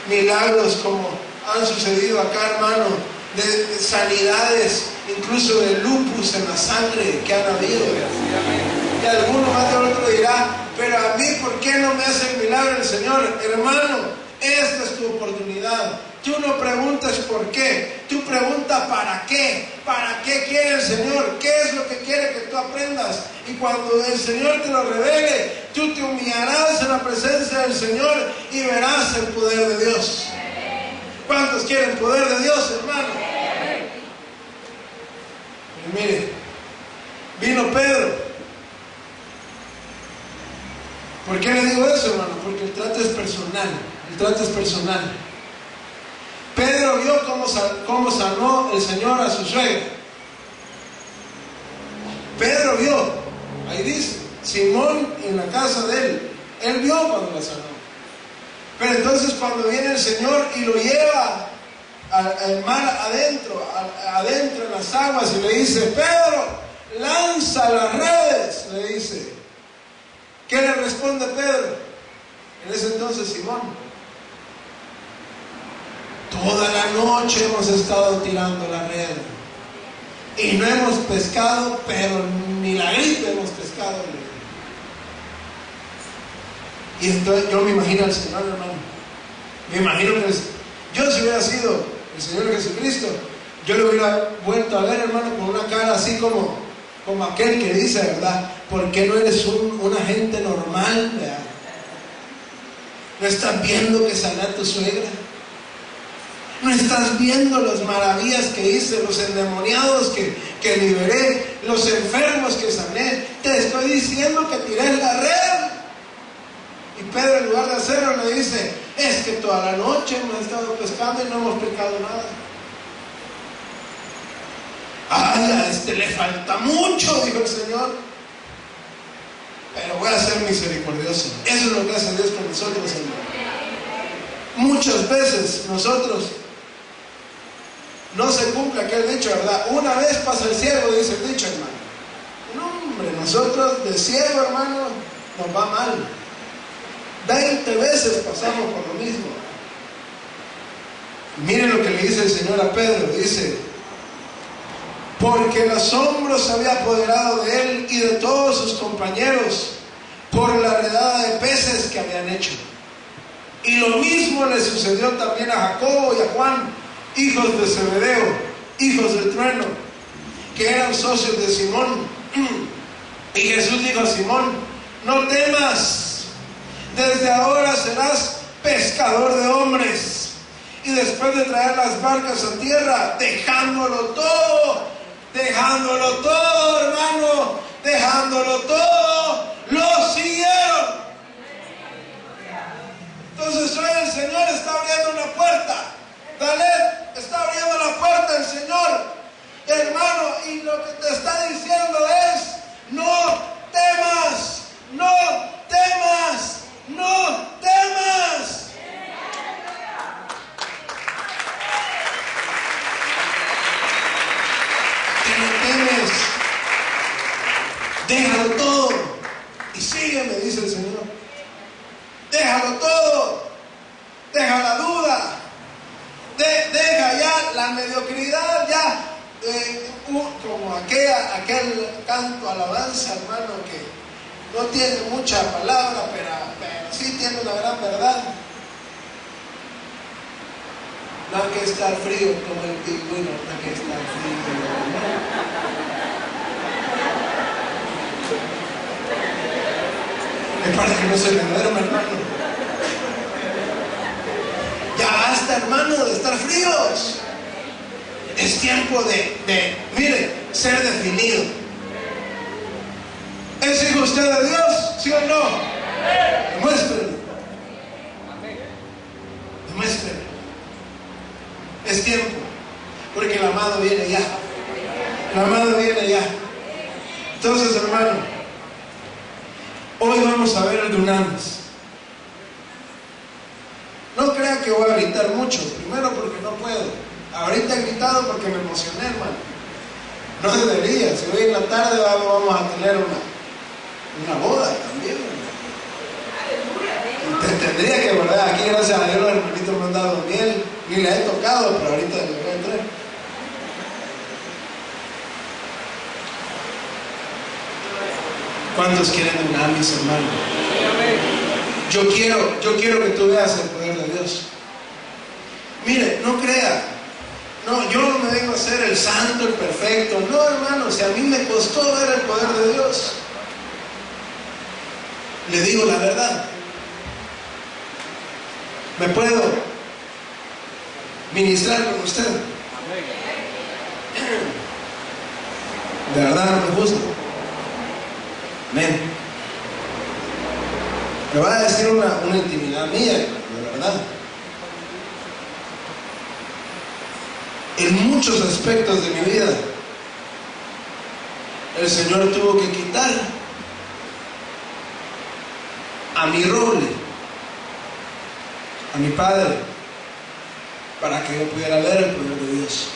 Milagros como han sucedido acá, hermano, de sanidades, incluso de lupus en la sangre que han habido. Y alguno más de otro dirá: pero a mí, ¿por qué no me hace el milagro el Señor? Hermano, esta es tu oportunidad. Tú no preguntas por qué, tú preguntas para qué. ¿Para qué quiere el Señor? ¿Qué es lo que quiere que tú aprendas? Y cuando el Señor te lo revele, tú te humillarás en la presencia del Señor y verás el poder de Dios. ¿Cuántos quieren poder de Dios, hermano? Y mire, vino Pedro. ¿Por qué le digo eso, hermano? Porque el trato es personal. El trato es personal. Pedro vio cómo sanó el Señor a su suegra. Pedro vio, ahí dice, Simón en la casa de él vio cuando la sanó. Pero entonces cuando viene el Señor y lo lleva al mar adentro en las aguas, y le dice: Pedro, lanza las redes, le dice. ¿Qué le responde Pedro? En ese entonces Simón: toda la noche hemos estado tirando la red y no hemos pescado, pero ni la gripe hemos pescado. Y entonces yo me imagino al Señor, hermano. Me imagino que yo, si hubiera sido el Señor Jesucristo, yo lo hubiera vuelto a ver, hermano, con una cara así como aquel que dice, ¿verdad? ¿Por qué no eres una gente normal? ¿Verdad? ¿No estás viendo que sané a tu suegra? ¿No estás viendo las maravillas que hice, los endemoniados que liberé, los enfermos que sané? Te estoy diciendo que tiré la red. Y Pedro, en lugar de hacerlo, le dice: es que toda la noche hemos estado pescando y no hemos pescado nada. Ay, a este le falta mucho, dijo el Señor, pero voy a ser misericordioso. Eso es lo que hace Dios con nosotros, hermano. Muchas veces nosotros no se cumple aquel dicho, ¿verdad? Una vez pasa el ciego, dice el dicho, hermano. No, hombre, nosotros de ciego, hermano, nos va mal. 20 veces pasamos por lo mismo. Miren lo que le dice el Señor a Pedro. Dice: porque el asombro se había apoderado de él y de todos sus compañeros por la redada de peces que habían hecho. Y lo mismo le sucedió también a Jacobo y a Juan, hijos de Zebedeo, hijos del trueno, que eran socios de Simón. Y Jesús dijo a Simón: no temas, desde ahora serás pescador de hombres. Y después de traer las barcas a tierra, dejándolo todo, hermano, dejándolo todo, lo siguieron. Entonces hoy el Señor está abriendo una puerta. Dalet está abriendo la puerta el Señor, hermano, y lo que te está diciendo es: no temas, no temas, no temas. Que no temes, déjalo todo y sígueme, dice el Señor. Déjalo todo, deja la duda, deja ya la mediocridad, ya como aquel canto alabanza, hermano, que no tiene mucha palabra, pero sí tiene una gran verdad. No hay que estar frío como el pingüino, no hay que estar frío como el pingüino. Es para que no se le duerma, hermano. Ya basta, hermano, de estar fríos. Es tiempo de mire, ser definido. ¿Es hijo usted de Dios? ¿Sí o no? Demuéstrelo. Demuéstrelo. Es tiempo, porque el amado viene ya. El amado viene ya. Entonces, hermano, hoy vamos a ver el dunamis. No crean que voy a gritar mucho. Primero porque no puedo. Ahorita he gritado porque me emocioné, hermano. No debería. Si hoy en la tarde vamos a tener una boda también, hermano. Tendría que, ¿verdad? Aquí, gracias a Dios, los hermanitos me han dado miel. Ni la he tocado, pero ahorita le voy a entrar. ¿Cuántos quieren dunamis, hermano? Yo quiero que tú veas el poder de Dios. Mire, no crea. No, yo no me vengo a ser el santo, el perfecto. No, hermano, si a mí me costó ver el poder de Dios. Le digo la verdad. ¿Me puedo ministrar con usted? De verdad no me gusta. Amén. Le voy a decir una intimidad mía, de verdad. En muchos aspectos de mi vida, el Señor tuvo que quitar a mi roble, a mi padre, para que yo pudiera ver el poder de Dios.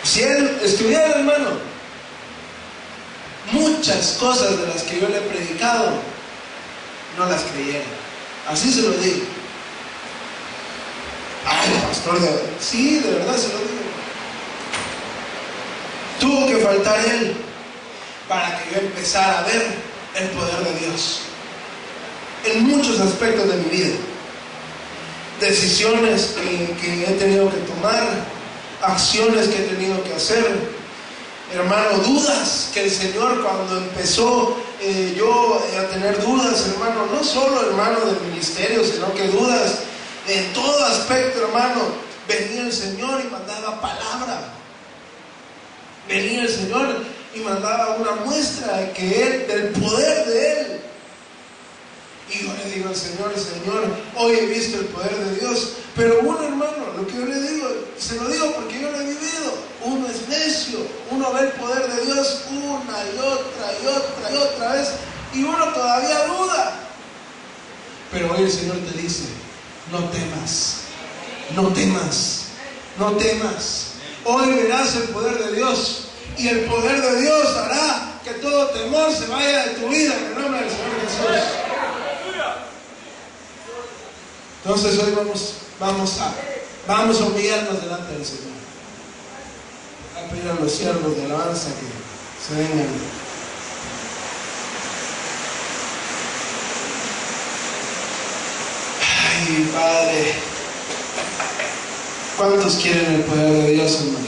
Si él estuviera, hermano, muchas cosas de las que yo le he predicado no las creyera. Así se lo digo. Ay, pastor, sí, de verdad se lo digo. Tuvo que faltar él para que yo empezara a ver el poder de Dios en muchos aspectos de mi vida. Decisiones que he tenido que tomar, acciones que he tenido que hacer, hermano, dudas que el Señor, cuando empezó yo a tener dudas, hermano, no solo, hermano, del ministerio, sino que dudas en todo aspecto, hermano, venía el Señor y mandaba palabra. Venía el Señor y mandaba una muestra de que Él, del poder de Él. Y yo le digo al Señor, hoy he visto el poder de Dios. Pero uno, hermano, lo que yo le digo, se lo digo porque yo lo he vivido. Uno es necio, uno ve el poder de Dios una y otra vez, y uno todavía duda. Pero hoy el Señor te dice, no temas, no temas, no temas. Hoy verás el poder de Dios, y el poder de Dios hará que todo temor se vaya de tu vida en el nombre del Señor Jesús. Entonces hoy vamos a humillarnos delante del Señor. A pedir a los siervos de alabanza que se vengan. Ay, Padre, ¿cuántos quieren el poder de Dios, hermano?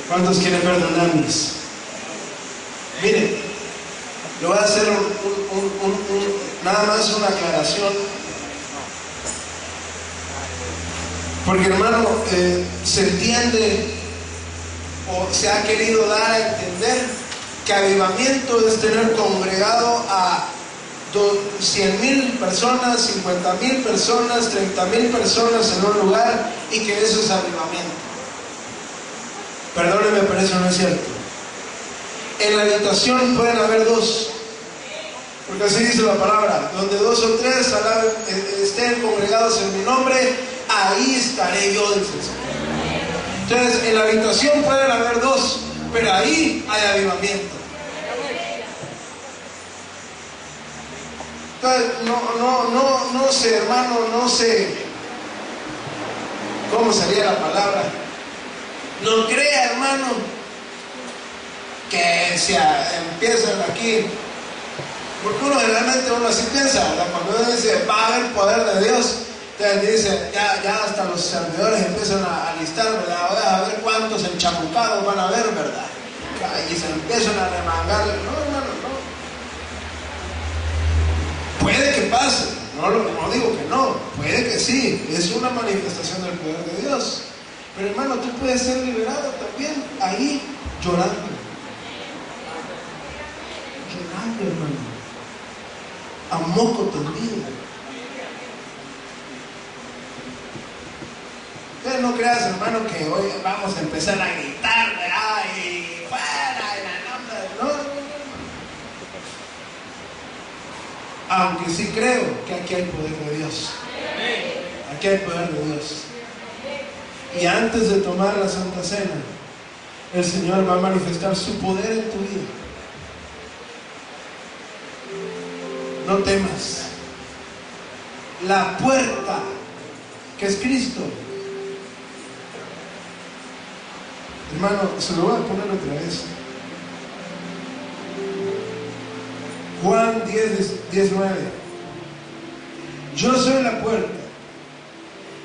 ¿Cuántos quieren ver dunamis? Miren, le voy a hacer nada más una aclaración. Porque, hermano, se entiende o se ha querido dar a entender que avivamiento es tener congregado a 100,000 personas, 50,000 personas, 30,000 personas en un lugar, y que eso es avivamiento. Perdónenme, pero eso no es cierto. En la habitación pueden haber dos, porque así dice la palabra: donde 2 o 3 estén congregados en mi nombre, ahí estaré yo, dice el Señor. Entonces, en la habitación pueden haber 2, pero ahí hay avivamiento. Entonces, no sé, hermano, no sé cómo sería la palabra. No crea, hermano, que se empiezan aquí, porque uno generalmente así piensa, ¿verdad? Cuando uno dice va a haber poder de Dios, entonces dice, ya hasta los servidores empiezan a alistar, ¿verdad? A ver cuántos enchamucados van a haber, ¿verdad? Y se empiezan a remangar. No, hermano, no. Puede que pase, no digo que no, puede que sí, es una manifestación del poder de Dios. Pero, hermano, tú puedes ser liberado también ahí llorando. Llorando, hermano, a moco tendido. Entonces no creas, hermano, que hoy vamos a empezar a gritar, ¿verdad? Y fuera, en la nombre. No. Aunque sí creo que aquí hay poder de Dios. Aquí hay poder de Dios. Y antes de tomar la Santa Cena, el Señor va a manifestar su poder en tu vida. No temas. La puerta, que es Cristo. Hermano, se lo voy a poner otra vez. Juan 10:9. Yo soy la puerta.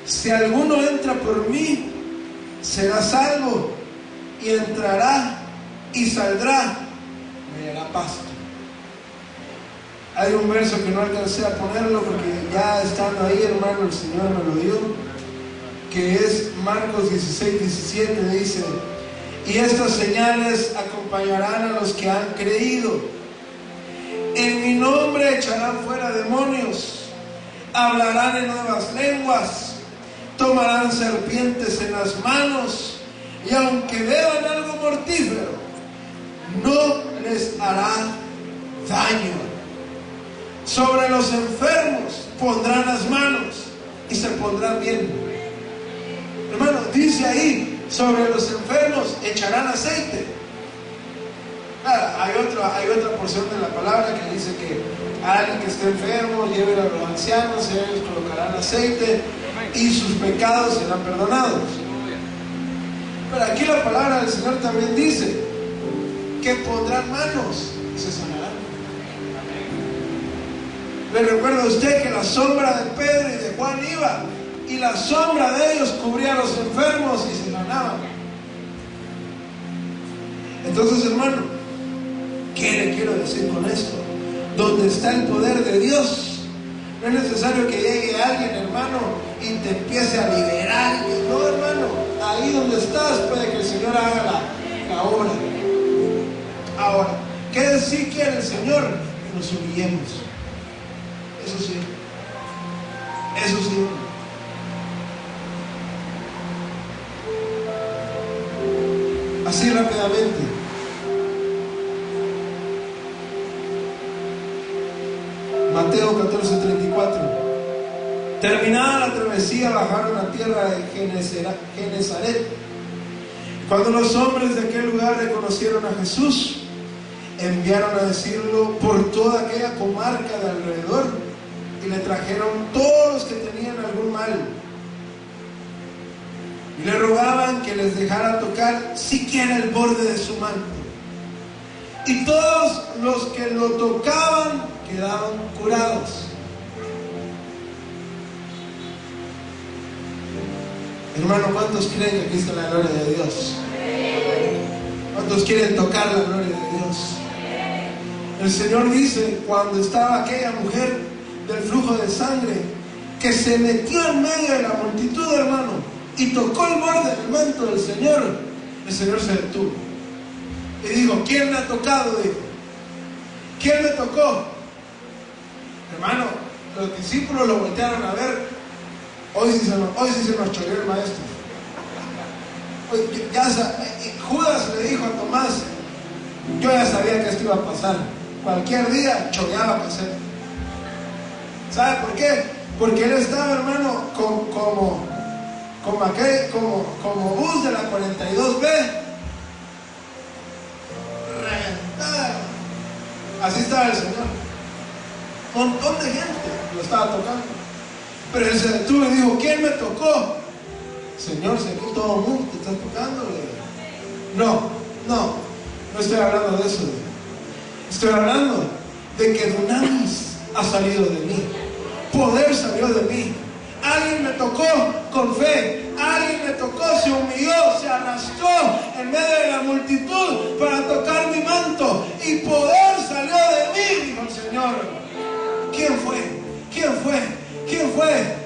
Si alguno entra por mí, será salvo, y entrará y saldrá, me dará pasto. Hay un verso que no alcancé a ponerlo porque ya estando ahí, hermano, el Señor me lo dio, que es Marcos 16:17, dice: y estas señales acompañarán a los que han creído. En mi nombre echarán fuera demonios, hablarán en nuevas lenguas, tomarán serpientes en las manos, y aunque beban algo mortífero, no les hará daño. Sobre los enfermos pondrán las manos y se pondrán bien. Hermano, dice ahí, sobre los enfermos echarán aceite. Hay otra porción de la palabra que dice que alguien que esté enfermo, lleven a los ancianos, ellos colocarán aceite y sus pecados serán perdonados. Pero aquí la palabra del Señor también dice que pondrán manos y se sanarán. Le recuerda a usted que la sombra de Pedro y de Juan iba, y la sombra de ellos cubría a los enfermos y se sanaban. Entonces, hermano, ¿qué le quiero decir con esto? Donde está el poder de Dios, no es necesario que llegue alguien, hermano, y te empiece a liberar. No, hermano, ahí donde estás puede que el Señor haga la obra. Ahora, ¿qué sí quiere el Señor? Que nos humillemos. Eso sí. Eso sí. Así rápidamente. Mateo 14:34. Terminada la travesía, bajaron a tierra de Genezaret. Cuando los hombres de aquel lugar reconocieron a Jesús, enviaron a decirlo por toda aquella comarca de alrededor, y le trajeron todos los que tenían algún mal, y le rogaban que les dejara tocar siquiera el borde de su manto. Y todos los que lo tocaban quedaban curados. Hermano, ¿cuántos creen que aquí está la gloria de Dios? ¿Cuántos quieren tocar la gloria de Dios? El Señor dice, cuando estaba aquella mujer del flujo de sangre, que se metió en medio de la multitud, hermano, y tocó el borde del manto del Señor, el Señor se detuvo y dijo, ¿quién me ha tocado? Dijo, ¿quién me tocó? Hermano, los discípulos lo voltearon a ver. Hoy sí se nos choreó el maestro. Judas le dijo a Tomás, yo ya sabía que esto iba a pasar. Cualquier día choreaba que hacer. ¿Sabe por qué? Porque él estaba, hermano, como bus de la 42B, reventada. Así estaba el Señor. Un montón de gente lo estaba tocando. Pero él se detuvo y dijo, ¿quién me tocó? Señor, si aquí todo el mundo te está tocando. No estoy hablando de eso. Estoy hablando de que dunamis ha salido de mí. Poder salió de mí. Alguien me tocó con fe. Alguien me tocó, se humilló, se arrastró en medio de la multitud para tocar mi manto. Y poder salió de mí, dijo el Señor. ¿Quién fue? ¿Quién fue? ¿Quién fue?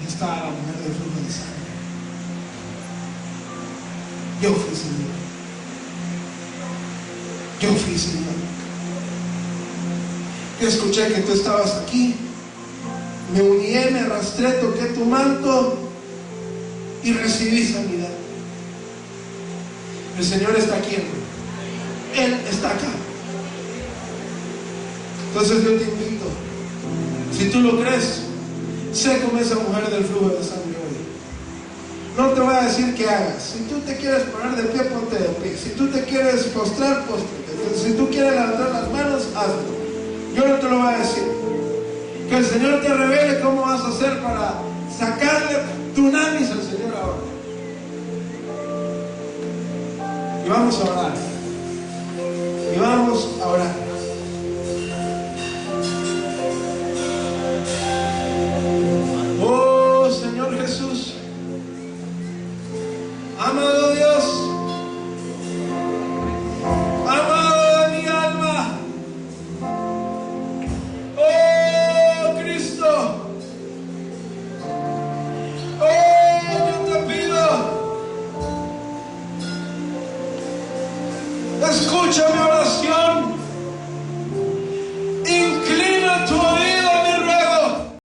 Estaba la mujer del flujo de sangre. Yo fui, Señor. Yo fui, Señor. Yo escuché que tú estabas aquí. Me humillé, me arrastré, toqué tu manto y recibí sanidad. El Señor está aquí, hermano. Él está acá. Entonces yo te invito, si tú lo crees, sé como esa mujer del flujo de sangre hoy. No te voy a decir qué hagas. Si tú te quieres poner de pie, ponte de pie. Si tú te quieres postrar, póstrate. Si tú quieres levantar las manos, hazlo. Yo no te lo voy a decir. Que el Señor te revele cómo vas a hacer para sacarle dunamis al Señor ahora. Y vamos a orar. Y vamos a orar. Oh Señor Jesús, amado Dios, amado de mi alma, oh Cristo, oh yo te pido escucha mi oración.